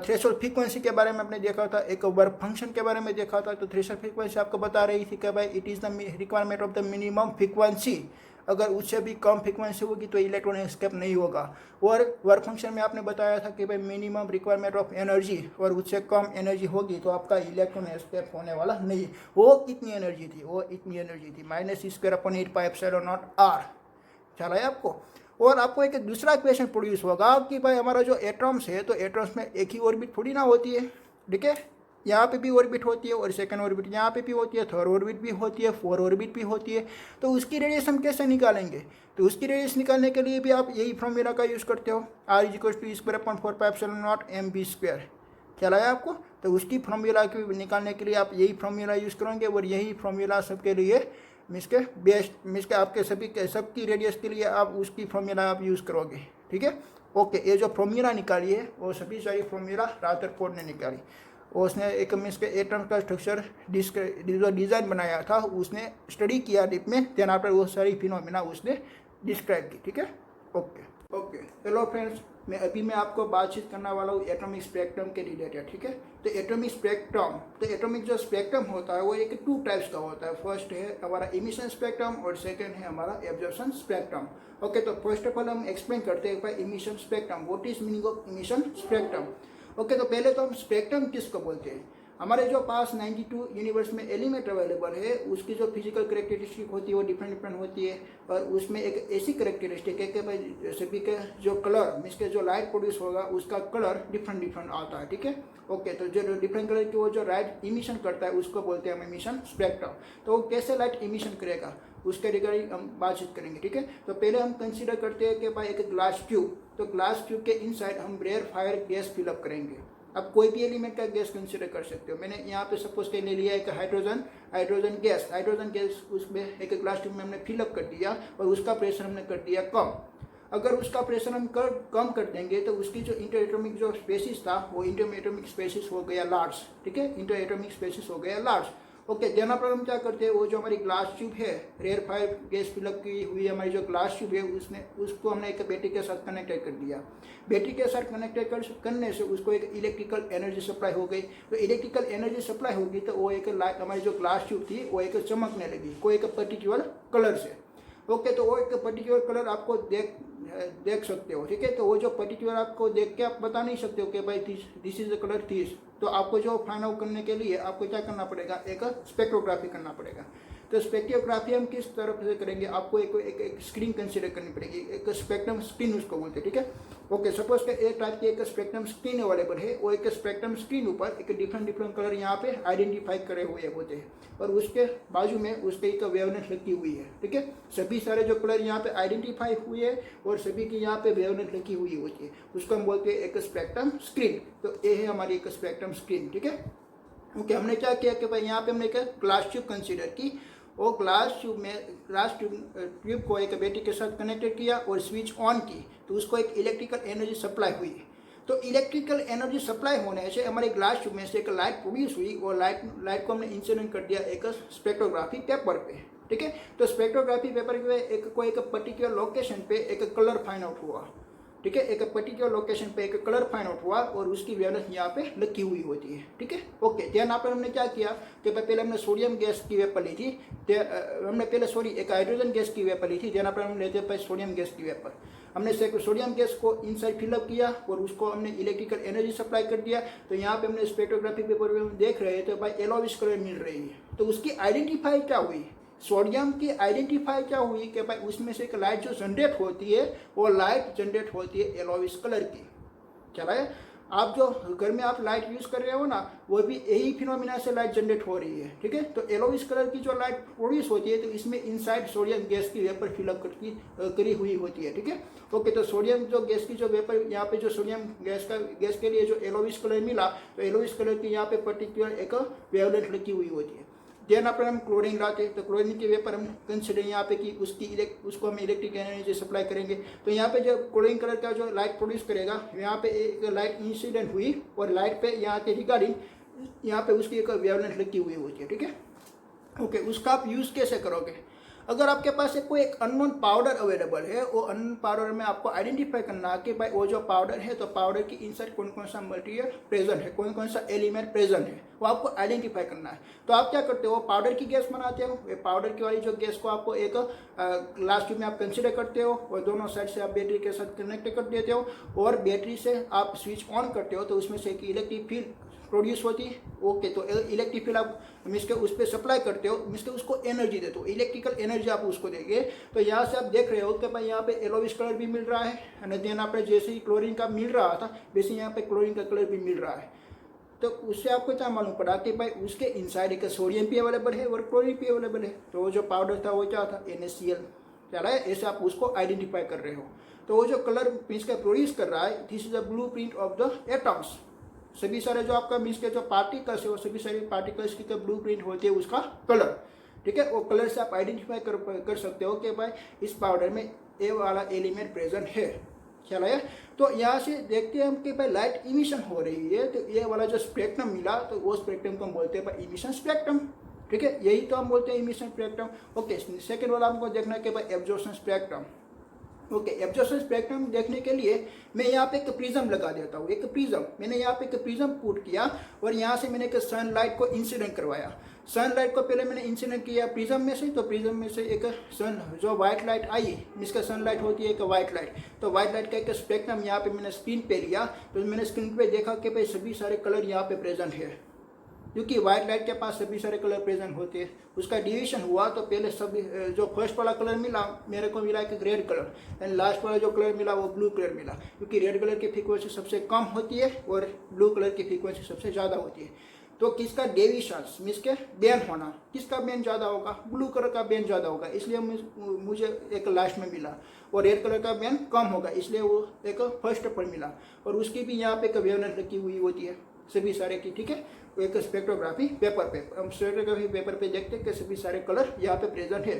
थ्रेशोल्ड फ्रीक्वेंसी के बारे में आपने देखा था, एक वर्क फंक्शन के बारे में देखा था। तो थ्रेशोल्ड फ्रीक्वेंसी आपको बता रही थी कि भाई it is the requirement of the minimum frequency, अगर उससे भी कम फ्रीक्वेंसी होगी तो इलेक्ट्रॉन एस्केप नहीं होगा। और वर्क फंक्शन में आपने बताया था कि भाई मिनिमम रिक्वायरमेंट ऑफ एनर्जी, और उससे कम एनर्जी होगी तो आपका इलेक्ट्रॉन एस्केप होने वाला नहीं। वो कितनी एनर्जी थी, वो इतनी एनर्जी थी -e² 8π/0 आर। चला है आपको। और आपको एक दूसरा क्वेश्चन प्रोड्यूस होगा कि भाई हमारा जो एटम्स है, तो एटम्स में एक ही ऑर्बिट थोड़ी ना होती है। ठीक है, यहाँ पे भी ऑर्बिट होती है, और सेकंड ऑर्बिट यहाँ पे भी होती है, थर्ड ऑर्बिट भी होती है, फोर्थ ऑर्बिट भी होती है। तो उसकी रेडिएशन कैसे निकालेंगे, तो उसकी रेडिएशन निकालने के लिए भी आप यही फॉर्मूला का यूज़ करते हो, R = E² 4π/0 mv²। ख्याल आया आपको। तो उसकी फॉर्मूला की निकालने के लिए आप यही फॉर्मूला यूज़ करोगे, और यही फॉर्मूला सबके लिए मीन्स के बेस्ट मीन्स के आपके सबकी रेडियस के लिए आप उसकी फॉर्मूला आप यूज़ करोगे। ठीक है, ओके। ये जो फॉर्मूला निकाली है वो सभी सारी फॉर्मूला रादरफोर्ड ने निकाली। उसने एक मीन्स के एटम का स्ट्रक्चर जो डिज़ाइन बनाया था उसने स्टडी किया डीप में, देन आफ्टर वो सारी फिनोमिना उसने डिस्क्राइब की। ठीक है, ओके ओके। हेलो फ्रेंड्स, मैं आपको बातचीत करने वाला हूँ एटॉमिक स्पेक्ट्रम के रिलेटेड। ठीक है, तो एटॉमिक स्पेक्ट्रम, तो एटॉमिक जो स्पेक्ट्रम होता है वो एक 2 टाइप्स का होता है। फर्स्ट है हमारा इमिशन स्पेक्ट्रम और सेकंड है हमारा एब्जॉर्प्शन स्पेक्ट्रम। ओके, तो फर्स्ट ऑफ ऑल हम एक्सप्लेन करते हैं भाई emission spectrum, what is meaning of emission spectrum. Okay, तो पहले तो हम स्पेक्ट्रम किसको बोलते हैं। हमारे जो पास 92 यूनिवर्स में एलिमेंट अवेलेबल है उसकी जो फिजिकल करेक्टरिस्टिक होती है वो डिफरेंट होती है, और उसमें एक ऐसी करेक्टरिस्टिक है कि भाई सभी के जो कलर मीन्स के जो लाइट प्रोड्यूस होगा उसका कलर डिफरेंट आता है। ठीक है, ओके। तो जो डिफरेंट कलर की वो जो लाइट इमिशन करता है उसको बोलते हैं हम इमिशन स्पेक्ट्रम। तो वो कैसे लाइट इमिशन करेगा उसके रिगार्डिंग हम बातचीत करेंगे। ठीक है, तो पहले हम कंसीडर करते हैं कि भाई एक ग्लास ट्यूब, तो ग्लास ट्यूब के इनसाइड हम रेयर फायर गैस फिलअप करेंगे। आप कोई भी एलिमेंट का गैस कंसीडर कर सकते हो। मैंने यहाँ पे सपोज के ले लिया एक हाइड्रोजन गैस उसमें एक ग्लास ट्यूब में हमने फिलअप कर दिया, और उसका प्रेशर हमने कर दिया कम। अगर उसका प्रेशर हम कम कर देंगे तो उसकी जो इंटर एटॉमिक जो स्पेसिस था वो इंटर एटॉमिक स्पेसिस हो गया लार्ज। ठीक है, इंटर एटॉमिक स्पेसिस हो गया लार्ज। ओके, देना पर हम क्या करते हैं, वो जो हमारी ग्लास ट्यूब है, रेयर फायर गैस फिलअप की हुई हमारी जो ग्लास ट्यूब है उसको हमने एक बैटरी के साथ कनेक्टेड कर दिया। बैटरी के साथ कनेक्टेड करने से उसको एक इलेक्ट्रिकल एनर्जी सप्लाई हो गई। तो इलेक्ट्रिकल एनर्जी सप्लाई होगी तो वो एक हमारी जो ग्लास ट्यूब थी वो एक चमकने लगी कोई एक पर्टिकुलर कलर से। ओके, तो वो एक पर्टिकुलर कलर आपको देख सकते हो। ठीक है, तो वो जो पर्टिकुलर आपको देख के आप बता नहीं सकते हो कि भाई this is the colour this. तो आपको जो फाइंड आउट करने के लिए आपको क्या करना पड़ेगा, एक स्पेक्ट्रोग्राफी करना पड़ेगा। तो स्पेक्ट्रोग्राफी हम किस तरफ से करेंगे, आपको एक स्क्रीन कंसिडर करनी पड़ेगी, एक स्पेक्ट्रम स्क्रीन उसको बोलते हैं, ठीक है। ओके, सपोज कि एक टाइप की एक स्पेक्ट्रम स्क्रीन अवेलेबल है, वो एक स्पेक्ट्रम स्क्रीन ऊपर एक डिफरेंट कलर यहाँ पे आइडेंटिफाई करे हुए होते हैं और उसके बाजू में उसके एक वेवलेंथ लगी हुई है, ठीक है। सभी सारे जो कलर यहाँ पे आइडेंटिफाई हुए हैं और सभी की यहाँ पे वेवलेंथ लगी हुई होती है, उसको हम बोलते हैं एक स्पेक्ट्रम स्क्रीन। तो ये है हमारी एक स्पेक्ट्रम स्क्रीन, ठीक है। ओके, हमने क्या किया कि भाई यहाँ पे हमने एक ग्लास ट्यूब कंसीडर की, वो ग्लास ट्यूब को एक बैटरी के साथ कनेक्टेड किया और स्विच ऑन की, तो उसको एक इलेक्ट्रिकल एनर्जी सप्लाई हुई। तो इलेक्ट्रिकल एनर्जी सप्लाई होने से हमारे ग्लास ट्यूब में से एक लाइट प्रोड्यूस हुई और लाइट को हमने इंसिडेंट कर दिया एक स्पेक्ट्रोग्राफी पेपर पे, ठीक है। तो स्पेक्ट्रोग्राफी पेपर पे एक पर्टिकुलर लोकेशन पे एक कलर फाइंड आउट हुआ, ठीक है। एक पर्टिकुलर लोकेशन पे एक कलर फाइंड आउट हुआ और उसकी वेवलेंथ यहाँ पे लगी हुई होती है, ठीक है। ओके, ध्यान आप हमने क्या किया कि पहले हमने सोडियम गैस की वेपर ली थी, एक हाइड्रोजन गैस की वेपर ली थी, ध्यान आप हम लेते हैं सोडियम गैस की वेपर। हमने सोडियम गैस को इनसाइड फिलअप किया और उसको हमने इलेक्ट्रिकल एनर्जी सप्लाई कर दिया। तो यहाँ पे हमने स्पेक्ट्रोग्राफी पेपर में हम देख रहे थे भाई येलोविश कलर मिल रही है, तो उसकी आइडेंटिफाई क्या हुई, सोडियम की आइडेंटिफाई क्या हुई कि भाई उसमें से एक लाइट जो जनरेट होती है वो लाइट जनरेट होती है येलोविश कलर की। चला है, आप जो घर में आप लाइट यूज कर रहे हो ना, वो भी यही फिनोमिना से लाइट जनरेट हो रही है, ठीक है। तो येलोविश कलर की जो लाइट प्रोड्यूस होती है, तो इसमें इनसाइड सोडियम गैस की वेपर फिलअप करी हुई होती है, ठीक है। ओके, तो सोडियम जो गैस की जो वेपर यहाँ पे जो सोडियम गैस के लिए जो येलोविश कलर मिला, तो येलोविश कलर की यहाँ पे पर्टिकुलर एक वेवलेंथ लगी हुई होती है। देन अपन हम क्लोरीन लाते हैं, तो क्लोरीन की वेपर हम कंसिडर यहाँ पे कि उसको हम इलेक्ट्रिक एनर्जी सप्लाई करेंगे। तो यहाँ पे जो क्लोरीन कलर का जो लाइट प्रोड्यूस करेगा, यहाँ पे एक लाइट इंसिडेंट हुई और लाइट पे यहाँ के रिगार्डिंग यहाँ पे उसकी एक वेवलेंथ लगी हुई होती है, ठीक है। ओके, उसका आप यूज़ कैसे करोगे, अगर आपके पास कोई एक अननोन पाउडर अवेलेबल है, वो अननोन पाउडर में आपको आइडेंटिफाई करना है कि भाई वो जो पाउडर है, तो पाउडर की इनसाइड कौन कौन सा मटेरियल प्रेजेंट है, कौन कौन सा एलिमेंट प्रेजेंट है, वो आपको आइडेंटिफाई करना है। तो आप क्या करते हो, पाउडर की गैस बनाते हो, पाउडर की वाली जो गैस को आपको एक ग्लास ट्यूब में आप कंसिडर करते हो और दोनों साइड से आप बैटरी के साथ कनेक्ट कर देते हो और बैटरी से आप स्विच ऑन करते हो, तो उसमें से एक इलेक्ट्रिक फील्ड प्रोड्यूस होती है। ओके, तो इलेक्ट्रिक फील्ड आप मीन्स के उस पर सप्लाई करते हो, मीन्स के उसको एनर्जी देते हो, इलेक्ट्रिकल एनर्जी आप उसको देंगे। तो यहाँ से आप देख रहे हो कि भाई यहाँ पे येलोविश कलर भी मिल रहा है, एंड देन आप जैसे ही क्लोरीन का मिल रहा था वैसे यहाँ पे क्लोरीन का कलर भी मिल रहा है। तो उससे आपको क्या मालूम पड़ा कि भाई उसके इनसाइड एक सोडियम भी अवेलेबल है और क्लोरीन भी अवेलेबल है। तो वो जो पाउडर था वो क्या था, NaCl क्या रहा है, ऐसे आप उसको आइडेंटिफाई कर रहे हो। तो वो जो कलर मीन्स का प्रोड्यूस कर रहा है, this is the blue print of the atoms. सभी सारे जो आपका मीन्स के जो पार्टिकल्स है, वो सभी सारे पार्टिकल्स की ब्लू प्रिंट होती है उसका कलर, ठीक है। वो कलर से आप आइडेंटिफाई कर सकते हो कि भाई इस पाउडर में ए वाला एलिमेंट प्रेजेंट है, ख्याल आया। तो यहाँ से देखते हैं हम कि भाई लाइट इमिशन हो रही है, तो ये वाला जो स्पेक्ट्रम मिला, तो वो स्पेक्ट्रम को हम बोलते हैं भाई इमिशन स्पेक्ट्रम, ठीक है। यही तो हम बोलते हैं इमिशन स्पेक्ट्रम। ओके, सेकेंड वाला हमको देखना है कि भाई absorption spectrum. Okay, absorption spectrum देखने के लिए मैं यहाँ पे एक प्रिज्म लगा देता हूँ, एक प्रिज्म मैंने यहाँ पे एक प्रिज्म पुट किया और यहाँ से मैंने एक सनलाइट को इंसिडेंट करवाया। सनलाइट को पहले मैंने इंसिडेंट किया प्रिज्म में से, तो प्रिज्म में से एक सन जो व्हाइट लाइट आई, जिसका सनलाइट होती है एक व्हाइट लाइट, तो व्हाइट लाइट का एक स्पेक्ट्रम यहाँ पे मैंने स्क्रीन पे लिया। तो मैंने स्क्रीन पे देखा कि भाई सभी सारे कलर यहाँ पे प्रेजेंट है, क्योंकि व्हाइट लाइट के पास सभी सारे कलर प्रेजेंट होते हैं। उसका डिवीजन हुआ, तो पहले सभी जो फर्स्ट वाला कलर मिला मेरे को मिला एक रेड कलर, एंड लास्ट वाला जो कलर मिला वो ब्लू कलर मिला, क्योंकि रेड कलर की फ्रीक्वेंसी सबसे कम होती है और ब्लू कलर की फ्रीक्वेंसी सबसे ज़्यादा होती है। तो किसका डेविएशन मीन्स के बेन होना, किसका बेन ज़्यादा होगा, ब्लू कलर का बेन ज़्यादा होगा, इसलिए मुझे एक लास्ट में मिला। और रेड कलर का बेन कम होगा, इसलिए वो एक फर्स्ट पर मिला। और उसकी भी यहाँ पे एक वेवलेंथ रखी हुई होती है सभी सारे की, ठीक है। एक स्पेक्ट्रोग्राफी पेपर पे, हम स्पेक्ट्रोग्राफी पेपर पे देखते हैं कि सभी सारे कलर यहाँ पे प्रेजेंट है।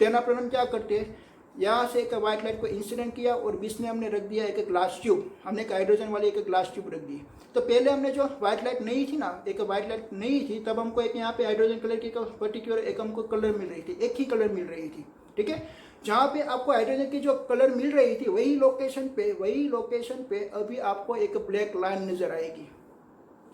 तेना पर हम क्या करते हैं, यहाँ से एक व्हाइट लाइट को इंसिडेंट किया और बीच में हमने रख दिया एक ग्लास ट्यूब, हमने एक हाइड्रोजन वाली एक ग्लास ट्यूब रख दी। तो पहले हमने जो व्हाइट लाइट नहीं थी ना, एक व्हाइट लाइट नहीं थी, तब हमको एक यहाँ पे हाइड्रोजन कलर की पर्टिकुलर एक हमको कलर मिल रही थी, एक ही कलर मिल रही थी, ठीक है। जहाँ पे आपको हाइड्रोजन की जो कलर मिल रही थी वही लोकेशन पे अभी आपको एक ब्लैक लाइन नजर आएगी,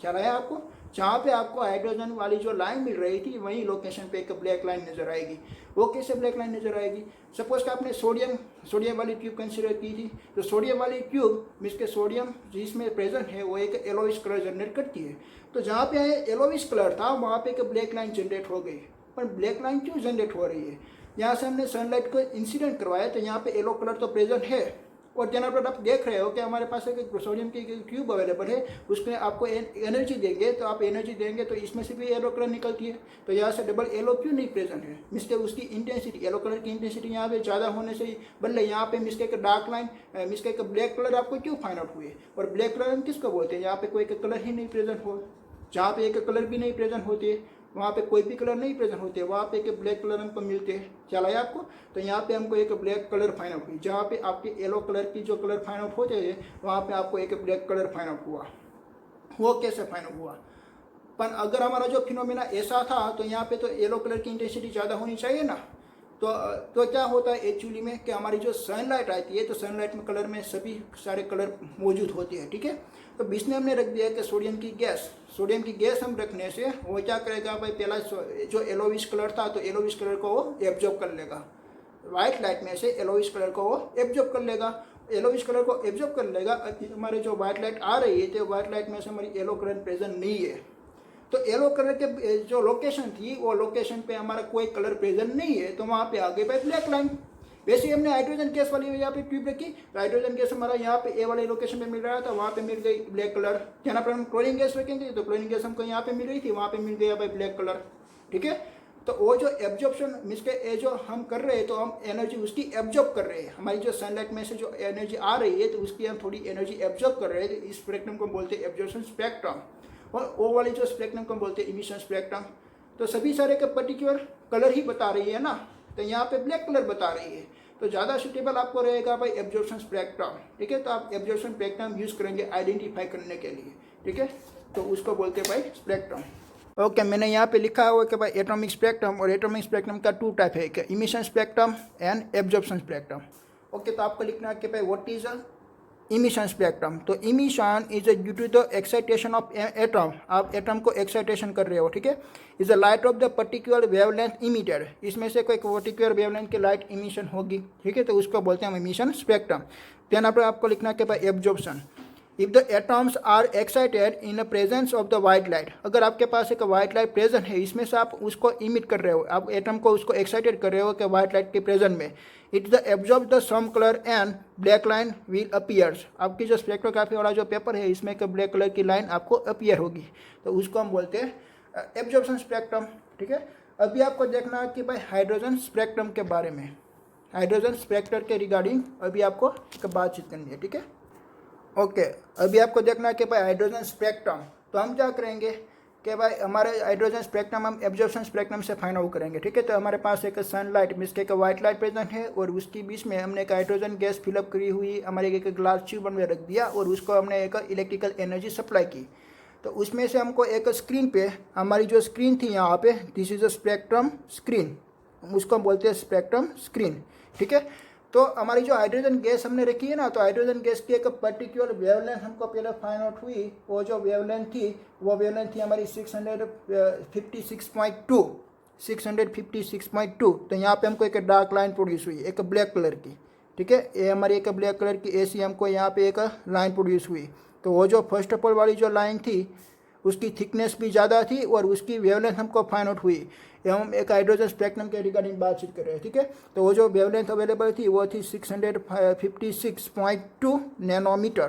ख्याल आया आपको। जहाँ पे आपको हाइड्रोजन वाली जो लाइन मिल रही थी वही लोकेशन पे एक ब्लैक लाइन नजर आएगी। वो कैसे ब्लैक लाइन नजर आएगी, सपोज कि आपने सोडियम वाली ट्यूब कंसिडर की थी, तो सोडियम वाली ट्यूब मीन्स के सोडियम जिसमें प्रेजेंट है वो एक येलोविश कलर जनरेट करती है। तो जहाँ पे येलोविश कलर था वहाँ पे एक ब्लैक लाइन जनरेट हो गई, पर ब्लैक लाइन क्यों जनरेट हो रही है? यहाँ से हमने सनलाइट को इंसिडेंट करवाया तो यहाँ पे येलो कलर तो प्रेजेंट है, और जहाँ पर आप देख रहे हो कि हमारे पास एक सोडियम की ट्यूब अवेलेबल है, उसमें आपको एनर्जी देंगे तो आप एनर्जी देंगे तो इसमें से भी येलो कलर निकलती है, तो यहाँ से डबल येलो क्यों नहीं प्रेजेंट है? मिस्टेक उसकी इंटेंसिटी, येलो कलर की इंटेंसिटी यहाँ पे ज़्यादा होने से बदले यहाँ पे mistake dark line, mistake black colour आपको क्यों फाइंड आउट हुए? और ब्लैक कलर हम किसको बोलते हैं? यहाँ पे कोई कलर ही नहीं प्रेजेंट हो, जहाँ पे एक कलर भी नहीं प्रेजेंट होती है वहाँ पे कोई भी कलर नहीं प्रेजेंट होते, वहाँ पे एक ब्लैक कलर हमको मिलते हैं। चला है आपको? तो यहाँ पे हमको एक ब्लैक कलर फाइंड आउट हुई, जहाँ पे आपके येलो कलर की जो कलर फाइंड आउट होते हैं वहाँ पे आपको एक ब्लैक कलर फाइंड आउट हुआ। वो कैसे फाइंड आउट हुआ? पर अगर हमारा जो फिनोमेना ऐसा था तो यहाँ पे तो येलो कलर की इंटेंसिटी ज़्यादा होनी चाहिए ना। तो क्या होता है एक्चुअली में कि हमारी जो सनलाइट आती है तो सनलाइट में कलर में सभी सारे कलर मौजूद होते हैं, ठीक है। तो बीच में हमने रख दिया कि सोडियम की गैस हम रखने से वो क्या करेगा भाई, पहला जो येलोविश कलर था तो येलोविश कलर को वो एब्जॉर्ब कर लेगा, वाइट लाइट में से येलोविश कलर को वो एब्जॉर्ब कर लेगा, येलोविश कलर को एब्जॉर्ब कर लेगा। हमारे जो व्हाइट लाइट आ रही है तो व्हाइट लाइट में से हमारी येलो कलर प्रेजेंट नहीं है, तो येलो कलर के जो लोकेशन थी वो लोकेशन पे हमारा कोई कलर प्रेजेंट नहीं है, तो वहाँ पे आ गई भाई ब्लैक लाइन। वैसे ही हमने हाइड्रोजन गैस वाली यहाँ पे ट्यूब रखी, तो हाइड्रोजन गैस हमारा यहाँ पे ए वाले लोकेशन पे मिल रहा था, वहाँ पे मिल गई ब्लैक कलर। जहाँ पर हम क्लोरीन गैस रखेंगे तो क्लोरीन गैस हमको यहाँ पे मिल रही थी, वहाँ पे मिल गया भाई ब्लैक कलर, ठीक है। तो वो जो एब्जॉर्प्शन मीन्स के जो हम कर रहे हैं तो हम एनर्जी उसकी एब्जॉर्ब कर रहे हैं, हमारी जो सनलाइट में से जो एनर्जी आ रही है तो उसकी हम थोड़ी एनर्जी एब्जॉर्ब कर रहे हैं। इस स्पेक्ट्रम को बोलते हैं एब्जॉर्प्शन स्पेक्ट्रम, और वो वाली जो स्पेक्ट्रम को बोलते हैं इमिशन स्पेक्ट्रम। तो सभी सारे का पर्टिकुलर कलर ही बता रही है ना, तो यहाँ पे ब्लैक कलर बता रही है, तो ज़्यादा सूटेबल आपको रहेगा भाई एब्जॉर्प्शन स्पेक्ट्रम, ठीक है। तो आप एब्जॉर्प्शन स्पेक्ट्रम यूज़ करेंगे आइडेंटिफाई करने के लिए, ठीक है, तो उसको बोलते हैं भाई स्पेक्ट्रम। ओके, मैंने यहाँ पे लिखा हुआ है कि भाई एटॉमिक स्पेक्ट्रम, और एटॉमिक स्पेक्ट्रम का 2 टाइप है, कि emission spectrum and absorption spectrum. Okay, तो आपको लिखना है कि भाई व्हाट इज इमिशन स्पेक्ट्रम। तो emission is due to the excitation of atom, आप एटम को एक्साइटेशन कर रहे हो, ठीक है। Is the light of the particular wavelength emitted, इसमें से कोई पर्टिकुलर वेवलेंथ की लाइट इमिशन होगी, ठीक है, तो उसको बोलते हैं हम इमिशन स्पेक्ट्रम। देन आपको लिखना है कि भाई absorption, if the atoms are excited in the presence of the white light, अगर आपके पास एक वाइट लाइट प्रेजेंट है, इसमें से आप उसको इमिट कर रहे हो, आप एटम को उसको एक्साइटेड कर रहे हो कि वाइट लाइट के प्रेजेंट में, it the absorb the some colour and black line will appears. आपकी जो स्पेक्ट्रोग्राफी वाला जो पेपर है इसमें एक ब्लैक कलर की लाइन आपको अपीयर होगी, तो उसको हम बोलते हैं एब्जॉर्प्शन स्पेक्ट्रम, ठीक है। अभी आपको देखना है कि भाई हाइड्रोजन स्पेक्ट्रम के बारे में, हाइड्रोजन स्पेक्ट्रम के रिगार्डिंग अभी आपको बातचीत करनी है, ठीक है। ओके, अभी आपको देखना है कि भाई हाइड्रोजन स्पेक्ट्रम, तो हम क्या करेंगे कि भाई हमारे हाइड्रोजन स्पेक्ट्रम हम एब्जॉर्प्शन स्पेक्ट्रम से फाइंड आउट करेंगे, ठीक है। तो हमारे पास एक सनलाइट मीन्स के वाइट लाइट प्रेजेंट है, और उसके बीच में हमने एक हाइड्रोजन गैस फिलअप करी हुई हमारे एक ग्लास ट्यूब में रख दिया, और उसको हमने एक इलेक्ट्रिकल एनर्जी सप्लाई की। तो उसमें से हमको एक स्क्रीन पे, हमारी जो स्क्रीन थी यहाँ पे, this is a spectrum screen, उसको बोलते हैं स्पेक्ट्रम स्क्रीन, ठीक है। तो हमारी जो हाइड्रोजन गैस हमने रखी है ना, तो हाइड्रोजन गैस की एक पर्टिकुलर वेवलेंथ हमको पहले फाइंड आउट हुई। वो जो वेवलेंथ थी वो वेवलेंथ थी हमारी 656.2। तो यहाँ पे हमको एक डार्क लाइन प्रोड्यूस हुई, एक ब्लैक कलर की, ठीक है। ये हमारी एक ब्लैक कलर की ऐसी हमको यहाँ पे एक लाइन प्रोड्यूस हुई। तो वो जो फर्स्ट ऑफ ऑल वाली जो लाइन थी उसकी थिकनेस भी ज़्यादा थी, और उसकी वेवलेंथ हमको फाइंड आउट हुई। हम एक हाइड्रोजन स्पेक्ट्रम के रिगार्डिंग बातचीत कर रहे हैं, ठीक है। तो वो जो वेवलेंथ अवेलेबल थी वो थी 656.2 नैनोमीटर।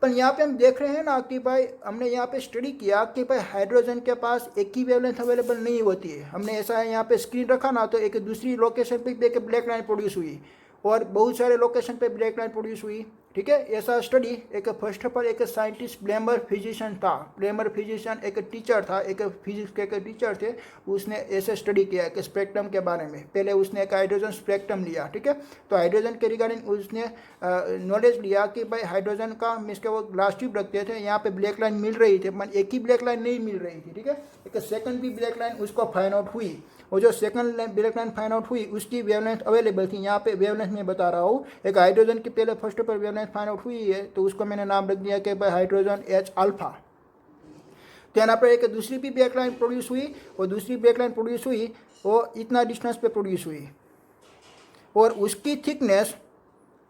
पर यहाँ पे हम देख रहे हैं ना कि भाई हमने यहाँ पे स्टडी किया कि भाई हाइड्रोजन के पास एक ही वेवलेंथ अवेलेबल नहीं होती है। हमने ऐसा यहाँ पे स्क्रीन रखा ना, तो एक दूसरी लोकेशन पे एक ब्लैक लाइन प्रोड्यूस हुई, और बहुत सारे लोकेशन पे ब्लैक लाइन प्रोड्यूस हुई, ठीक है। ऐसा स्टडी एक फर्स्ट ऑफ ऑल एक साइंटिस्ट ब्लेमर फिजिशियन था, ब्लेमर फिजिशियन एक टीचर था, एक फिजिक्स के एक टीचर थे, उसने ऐसे स्टडी किया कि स्पेक्ट्रम के बारे में। पहले उसने एक हाइड्रोजन स्पेक्ट्रम लिया, ठीक है। तो हाइड्रोजन के रिगार्डिंग उसने नॉलेज लिया कि भाई हाइड्रोजन का मीन्स के वो ग्लास ट्यूब रखते थे, यहाँ पे ब्लैक लाइन मिल रही थी, मतलब एक ही ब्लैक लाइन नहीं मिल रही थी, ठीक है। एक सेकंड भी ब्लैक लाइन उसको फाइंड आउट हुई, और जो second black line find out हुई उसकी वेवलेंथ अवेलेबल थी। यहाँ पे वेवलेंथ मैं बता रहा हूँ, एक हाइड्रोजन की पहले फर्स्ट पर वेवलेंथ फाइंड आउट हुई है, तो उसको मैंने नाम रख दिया कि भाई हाइड्रोजन H अल्फा। तो यहाँ पर एक दूसरी भी ब्लैक लाइन प्रोड्यूस हुई, और दूसरी ब्लैक लाइन प्रोड्यूस हुई वो इतना डिस्टेंस पे प्रोड्यूस हुई, और उसकी थिकनेस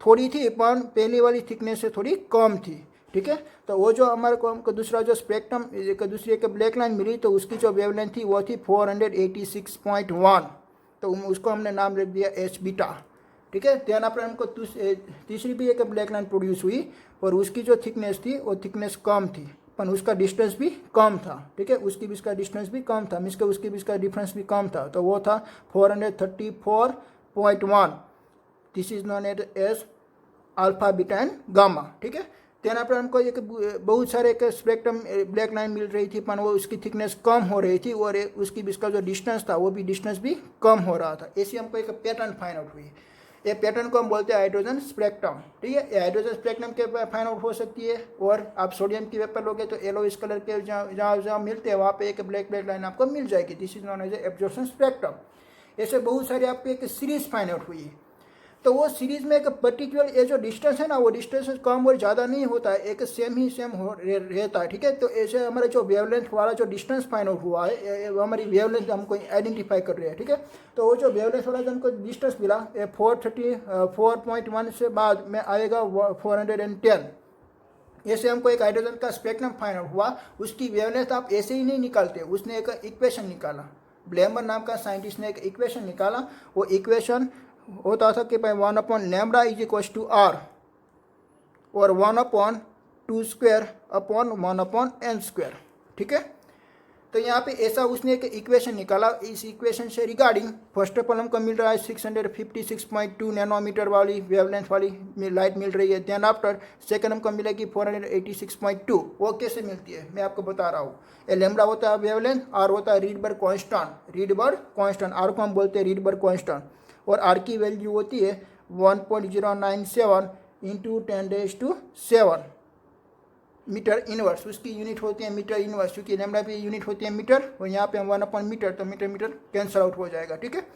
थोड़ी थी, पर पहले वाली थिकनेस से थोड़ी कम थी, ठीक है। तो वो जो हमारे को हमको दूसरा जो स्पेक्ट्रम दूसरी एक ब्लैक लाइन मिली तो उसकी जो वेवलेंथ थी वो थी 486.1, तो उसको हमने नाम रख दिया एच बीटा। ठीक है। ध्यान पर हमको तीसरी भी एक ब्लैक लाइन प्रोड्यूस हुई और उसकी जो थिकनेस थी वो थिकनेस कम थी पर उसका डिस्टेंस भी कम था। ठीक है, उसकी भी इसका डिस्टेंस भी कम था, मीन्स के उसकी भी इसका डिफरेंस भी कम था, तो वो था 434.1। This is known as alpha beta and gamma. ठीक है। तेना पर हमको एक बहुत सारे एक स्पेक्ट्रम ब्लैक लाइन मिल रही थी पर वो उसकी थिकनेस कम हो रही थी और उसकी इसका जो डिस्टेंस था वो भी डिस्टेंस भी कम हो रहा था। ऐसी हमको एक पैटर्न फाइंड आउट हुई। ये पैटर्न को हम बोलते हैं हाइड्रोजन स्पेक्ट्रम। ठीक है, ये हाइड्रोजन स्पेक्ट्रम के फाइंड आउट हो सकती है। और आप सोडियम की वेपर लोगे तो येलोइश कलर के जहाँ मिलते हैं वहाँ पे एक ब्लैक लाइन आपको मिल जाएगी। This is known as absorption spectrum. ऐसे बहुत सारे आपको एक सीरीज फाइंड आउट हुई है। तो वो सीरीज में एक पर्टिकुलर ये जो डिस्टेंस है ना वो डिस्टेंस कम और ज़्यादा नहीं होता है, एक सेम रहता है। ठीक है, तो ऐसे हमारे जो वेवलेंथ वाला जो डिस्टेंस फाइंड आउट हुआ है हमारी वेवलेंथ हमको आइडेंटिफाई कर रहे हैं। ठीक है, तो वो जो वेवलेंथ वाला जो हमको डिस्टेंस मिला 434.1 से बाद में आएगा 410। ऐसे हमको एक हाइड्रोजन का स्पेक्ट्रम फाइंड आउट हुआ। उसकी वेवलेंथ आप ऐसे ही नहीं निकालते, उसने एक इक्वेशन निकाला। ब्लेमर नाम का साइंटिस्ट ने एक इक्वेशन निकाला। वो इक्वेशन होता था कि भाई 1/λ इज इक्वल टू r और 1/2² अपॉन 1/n²। ठीक है, तो यहाँ पे ऐसा उसने एक इक्वेशन निकाला। इस इक्वेशन से रिगार्डिंग फर्स्ट ऑफ ऑल हमको मिल रहा है 656.2 नैनोमीटर वाली वेवलेंथ वाली लाइट मिल रही है। देन आफ्टर सेकंड हमको मिलेगी 486.2। वो कैसे मिलती है मैं आपको बता रहा हूँ। ये लैम्बडा होता है वेवलेंथ, आर होता है रीडबर्ग कांस्टेंट, आर को हम बोलते हैं रीडबर्ग कांस्टेंट, और आर की वैल्यू होती है 1.097 इंटू 10⁻⁷ मीटर इनवर्स। उसकी यूनिट होती है मीटर इनवर्स, क्योंकि लैम्बडा की यूनिट होती है मीटर और यहाँ पे हम 1/मीटर, तो मीटर कैंसल आउट हो जाएगा। ठीक है,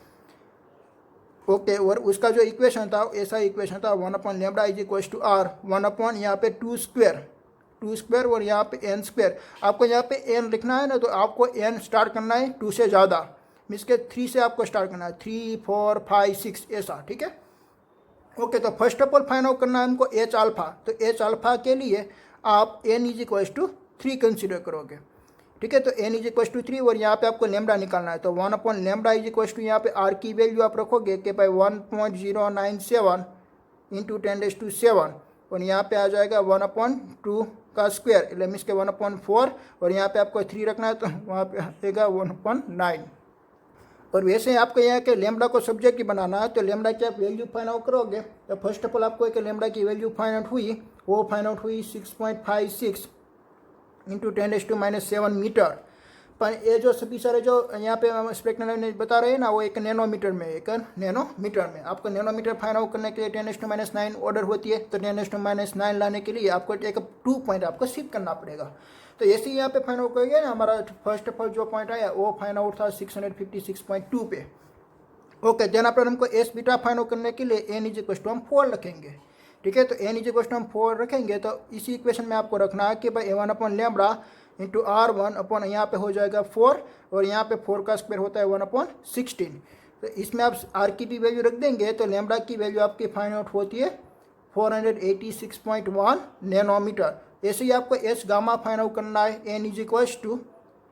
ओके। और उसका जो इक्वेशन था ऐसा इक्वेशन था 1/λ इज इक्वल टू r 1/ यहाँ पे 2² और यहाँ पे n²। आपको यहाँ पे n लिखना है ना तो आपको n स्टार्ट करना है 2 से ज़्यादा, मीन्स के 3 से आपको स्टार्ट करना है, 3, 4, 5, 6 ऐसा। ठीक है, ओके। तो first of all find out करना है हमको एच अल्फा। तो एच अल्फा के लिए आप n is equal to 3 consider करोगे। ठीक है, तो n इज इक्वल टू 3 और यहाँ पे आपको लैम्बडा निकालना है। तो 1/λ इज इक्वल टू यहाँ पे r की वैल्यू आप रखोगे कि भाई 1.097 इंटू 10⁻⁷ और यहाँ पे आ जाएगा 1/2 का स्क्वायर, मीन्स के 1/4 और यहाँ पे आपको 3 रखना है तो वहाँ पे आएगा 1/9। और वैसे आपको यहाँ के लैम्बडा को सब्जेक्ट ही बनाना है, तो लैम्बडा की आप वैल्यू फाइंड आउट करोगे। तो फर्स्ट ऑफ ऑल आपको एक लैम्बडा की वैल्यू फाइंड आउट हुई, वो फाइंड आउट हुई 6.56 इंटू 10⁻⁷ मीटर। पर ये जो सभी सारे जो यहाँ पे स्पेक्ट्रम बता रहे हैं ना वो एक नैनोमीटर में आपको नैनोमीटर फाइंड आउट करने के लिए 10⁻⁹ ऑर्डर होती है। तो 10⁻⁹ लाने के लिए आपको एक 2 पॉइंट आपको शिफ्ट करना पड़ेगा। तो ऐसे ही यहाँ पे फाइंड आउट करेंगे ना, हमारा फर्स्ट ऑफ ऑल जो पॉइंट आया वो फाइंड आउट था 656.2 पे। ओके, देन पर हमको एस बीटा फाइंड आउट करने के लिए n इज इक्वल टू हम 4 रखेंगे। ठीक है, तो n इज इक्वल टू हम 4 रखेंगे तो इसी इक्वेशन में आपको रखना है कि भाई 1/λ इंटू r1 अपॉन यहाँ पे हो जाएगा 4 और यहाँ पे 4 का स्क्वायर होता है 1/16। तो इसमें आप r की भी वैल्यू रख देंगे तो लैम्बडा की वैल्यू आपकी फाइंड आउट होती है 486.1 नैनोमीटर। ऐसे ही आपको एस गामा फाइंड आउट करना है n is equal to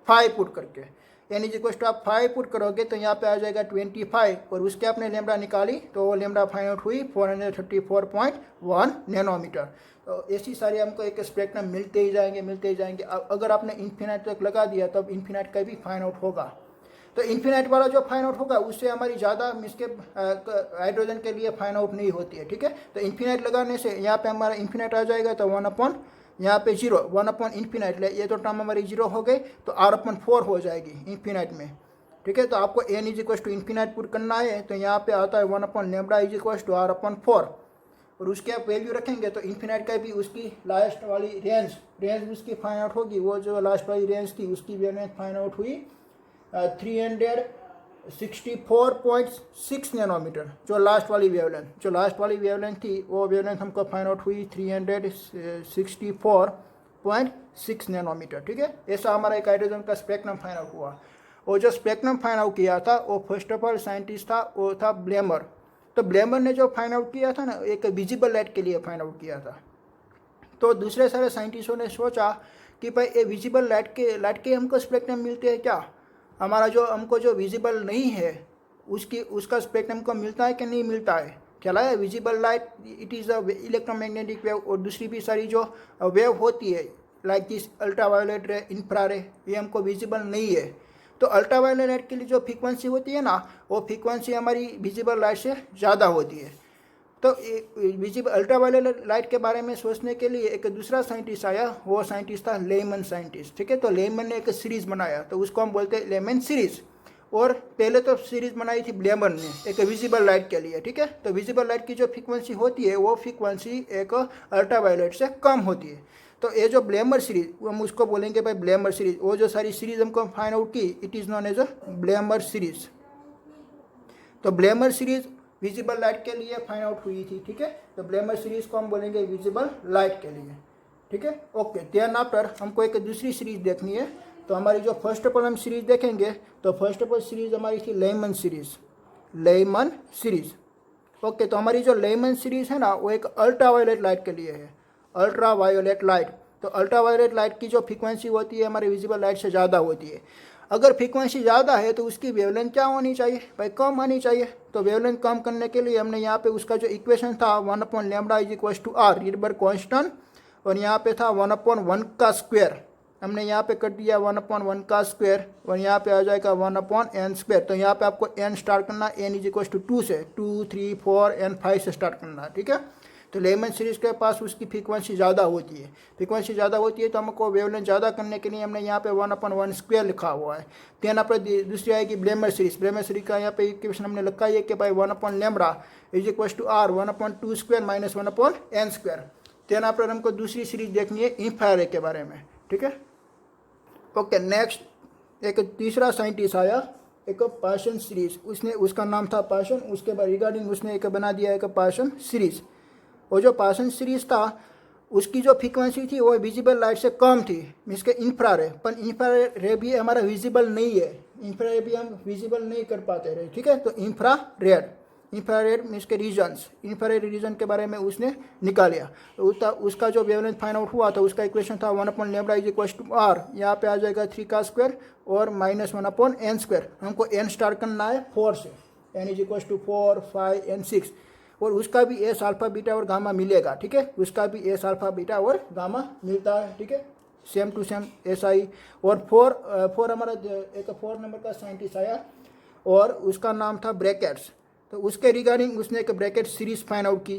5 put करके। n इज इक्वल टू आप 5 पुट करोगे तो यहाँ पे आ जाएगा 25 और उसके आपने लैम्बडा निकाली तो वो लैम्बडा फाइंड आउट हुई 434.1 नैनोमीटर। तो ऐसी सारी हमको एक स्पेक्ट्रम मिलते ही जाएंगे। अगर आपने इन्फिनाइट तक लगा दिया तब इन्फिनाइट का भी फाइंड आउट होगा। तो इन्फिनाइट वाला जो फाइंड आउट होगा उससे हमारी ज़्यादा मिसके हाइड्रोजन के लिए फाइंड आउट नहीं होती है। ठीक है, तो इन्फिनाइट लगाने से यहाँ पे हमारा इन्फिनाइट आ जाएगा तो 1/ यहाँ पे 0 1/∞, ये तो टर्म हमारी 0 हो गई तो r/4 हो जाएगी इन्फिनाइट में। ठीक है, तो आपको n is equal to infinite put करना है तो यहाँ पे आता है 1/λ इज इक्वल टू r/4 और उसके आप वैल्यू रखेंगे तो इन्फिनाइट का भी उसकी लास्ट वाली रेंज उसकी फाइंड आउट होगी। वो जो लास्ट वाली रेंज थी उसकी वेवलेंथ फाइंड आउट हुई 364.6 नैनोमीटर। जो लास्ट वाली वेवलेंथ थी वो वेवलेंथ हमको फाइंड आउट हुई 364.6 नैनोमीटर। ठीक है, ऐसा हमारा एक हाइड्रोजन का स्पेक्ट्रम फाइंड आउट हुआ। और जो स्पेक्ट्रम फाइंड आउट किया था वो फर्स्ट ऑफ ऑल साइंटिस्ट था वो था ब्लेमर। तो ब्लेमर ने जो फाइंड आउट किया था ना एक विजिबल लाइट के लिए फाइंड आउट किया था। तो दूसरे सारे साइंटिस्टों ने सोचा कि भाई ये विजिबल लाइट के हमको स्पेक्ट्रम मिलते हैं क्या, हमारा जो हमको जो विजिबल नहीं है उसका स्पेक्ट्रम को मिलता है कि नहीं मिलता है। चला है visible light it is a electromagnetic wave, और दूसरी भी सारी जो वेव होती है लाइक दिस अल्ट्रावायलेट रे, इंफ्रा रे, ये हमको विजिबल नहीं है। तो अल्ट्रावायलेट लाइट के लिए जो फ्रीक्वेंसी होती है ना, वो फ्रीक्वेंसी हमारी विजिबल लाइट से ज़्यादा होती है। तो विजिबल अल्ट्रावायलेट लाइट के बारे में सोचने के लिए एक दूसरा साइंटिस्ट आया, वो साइंटिस्ट था लेमन साइंटिस्ट, ठीक है। तो लेमन ने एक सीरीज़ बनाया, तो उसको हम बोलते हैं लेमन सीरीज़। और पहले तो सीरीज़ बनाई थी ब्लेमर ने एक विजिबल लाइट के लिए, ठीक है। तो विजिबल लाइट की जो फ्रीक्वेंसी होती है वो फ्रीक्वेंसी एक अल्ट्रावायलेट से कम होती है। तो ये जो ब्लेमर सीरीज हम उसको बोलेंगे भाई ब्लेमर सीरीज, वो जो सारी सीरीज हमको फाइंड आउट की it is known as a Balmer series. तो ब्लेमर सीरीज विजिबल लाइट के लिए फाइंड आउट हुई थी, ठीक है। तो ब्लेमर सीरीज को हम बोलेंगे विजिबल लाइट के लिए, ठीक है। ओके, देन आफ्टर हमको एक दूसरी सीरीज देखनी है। तो हमारी जो फर्स्ट ऑफ ऑल हम सीरीज देखेंगे, तो फर्स्ट ऑफ ऑल सीरीज हमारी थी Lyman series, Lyman series. Okay, तो हमारी जो लेमन सीरीज है ना, वो एक अल्ट्रावायलेट लाइट के लिए है, अल्ट्रावायलेट लाइट। तो अल्ट्रावायलेट लाइट की जो फ्रीक्वेंसी होती है हमारी विजिबल लाइट से ज़्यादा होती है। अगर फ्रीक्वेंसी ज़्यादा है तो उसकी वेवलेंथ क्या होनी चाहिए भाई, कम आनी चाहिए। तो वेवलेंथ कम करने के लिए हमने यहाँ पे उसका जो इक्वेशन था 1/λ is equal to R Rydberg constant, और यहाँ पे था 1/1 का स्क्वायर, हमने यहाँ पे कर दिया 1/1 का स्क्वायर, और यहाँ पे आ जाएगा 1/n स्क्वायर। तो यहाँ पे आपको n स्टार्ट करना, n इज इक्वल टू 2 से, 2, 3, 4 n 5 से स्टार्ट करना, ठीक है। तो लेमन सीरीज के पास उसकी फ्रीक्वेंसी ज़्यादा होती है, फ्रीक्वेंसी ज़्यादा होती है तो हमको वेवलेंथ ज़्यादा करने के लिए हमने यहाँ पे 1/1 स्क्वायर लिखा हुआ है। तो यहाँ पर दूसरी आएगी ब्लेमर सीरीज, ब्लेमर सीरीज का यहाँ पे इक्वेशन हमने लिखा है कि भाई 1/λ is equal to R 1/2 square minus 1/n square. तो यहाँ पर हमको दूसरी सीरीज देखनी है इंफ्रारेड के बारे में, ठीक है। ओके, नेक्स्ट एक तीसरा साइंटिस्ट आया, एक पार्सन सीरीज, उसने उसका नाम था पार्सन, उसके बाद रिगार्डिंग उसने एक बना दिया एक पार्सन सीरीज। और जो पार्सन सीरीज था उसकी जो फ्रीक्वेंसी थी वो विजिबल लाइट से कम थी, मीन्स के इंफ्रारे, पर इंफ्रारेड भी हमारा विजिबल नहीं है, इंफ्रारेड भी हम विजिबल नहीं कर पाते रहे, ठीक है। तो इंफ्रारेड मीन्स के रीजन्स, इंफ्रारेड रीजन के बारे में उसने निकालिया। तो उसका जो वेवलेंथ फाइंड आउट हुआ था उसका इक्वेशन था 1/λ इज इक्वल टू आर, यहाँ पे आ जाएगा 3 का स्क्वायर और माइनस 1/n स्क्वायर। हमको n स्टार्ट करना है 4 से, n is equal to 4, 5 and 6, और उसका भी एस अल्फा बीटा और गामा मिलेगा, ठीक है। उसका भी एस अल्फा बीटा और गामा मिलता है, ठीक है, same to same S I. और फोर हमारा एक 4 नंबर का साइंटिस्ट आया और उसका नाम था ब्रैकेट्स। तो उसके रिगार्डिंग उसने एक ब्रैकेट सीरीज फाइंड आउट की।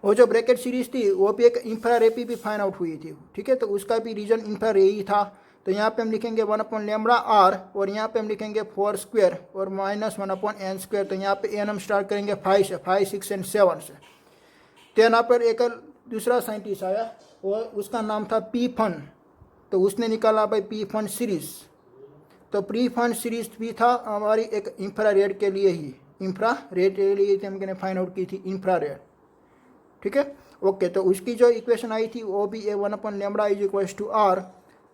वो जो ब्रैकेट सीरीज थी वो भी एक इंफ्रारे पे भी फाइंड आउट हुई थी, ठीक है। तो उसका भी रीजन इंफ्रारे ही था। तो यहाँ पे हम लिखेंगे 1/λ आर, और यहाँ पे हम लिखेंगे 4 स्क्वायर और माइनस 1/n स्क्वायर। तो यहाँ पे n हम स्टार्ट करेंगे 5 से, 5, 6 and 7 से। तो यहाँ पर एक दूसरा साइंटिस्ट आया और उसका नाम था पी फन। तो उसने निकाला भाई पी फन सीरीज। तो पी फन सीरीज भी था हमारी एक इंफ्रारेड के लिए ही, इंफ्रारेड के लिए हमने फाइंड आउट की थी इंफ्रारेड, ठीक है। ओके, तो उसकी जो इक्वेशन आई थी वो भी 1/λ is equal to R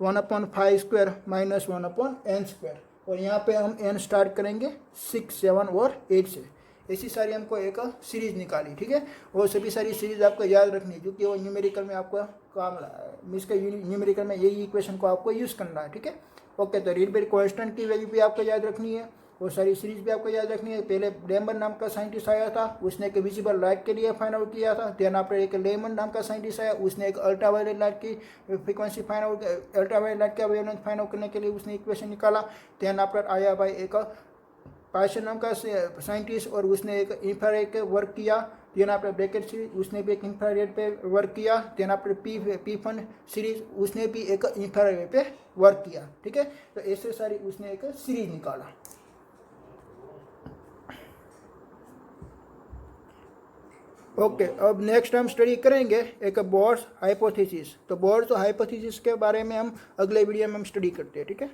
1/5 square minus 1/n square, और यहाँ पे हम n स्टार्ट करेंगे 6, 7 और 8 से। ऐसी सारी हमको एक सीरीज निकाली, ठीक है। वो सभी सारी सीरीज आपको याद रखनी है क्योंकि वो न्यूमेरिकल में आपको काम इसका न्यूमेरिकल में यही इक्वेशन को आपको यूज़ करना है, ठीक है। ओके, तो रीड बेर कॉन्स्टेंट की वैल्यू भी आपको याद रखनी है, वो सारी सीरीज भी आपको याद रखनी है। पहले ब्लेमर नाम का साइंटिस्ट आया था, उसने एक विजिबल लाइट के लिए फाइंड आउट किया था। देन आपने एक लेमन नाम का साइंटिस्ट आया, उसने एक अल्ट्रावायलेट लाइट की frequency find out, ultraviolet light का वेवलेंथ फाइंड आउट करने के लिए उसने इक्वेशन निकाला। देन आपने आया भाई एक पार्सन नाम का साइंटिस्ट और उसने एक इंफ्रारेड पे वर्क किया। देन आपने ब्रैकेट सीरीज, उसने भी एक इंफ्रारेड पे वर्क किया। देन आपने पी फन सीरीज, उसने भी एक इंफ्रारेड पे वर्क किया, ठीक है। तो ऐसे सारी उसने एक सीरीज निकाला। ओके, अब नेक्स्ट हम स्टडी करेंगे एक बोर्स हाइपोथेसिस। तो बोर्स हाइपोथेसिस के बारे में हम अगले वीडियो में हम स्टडी करते हैं, ठीक है।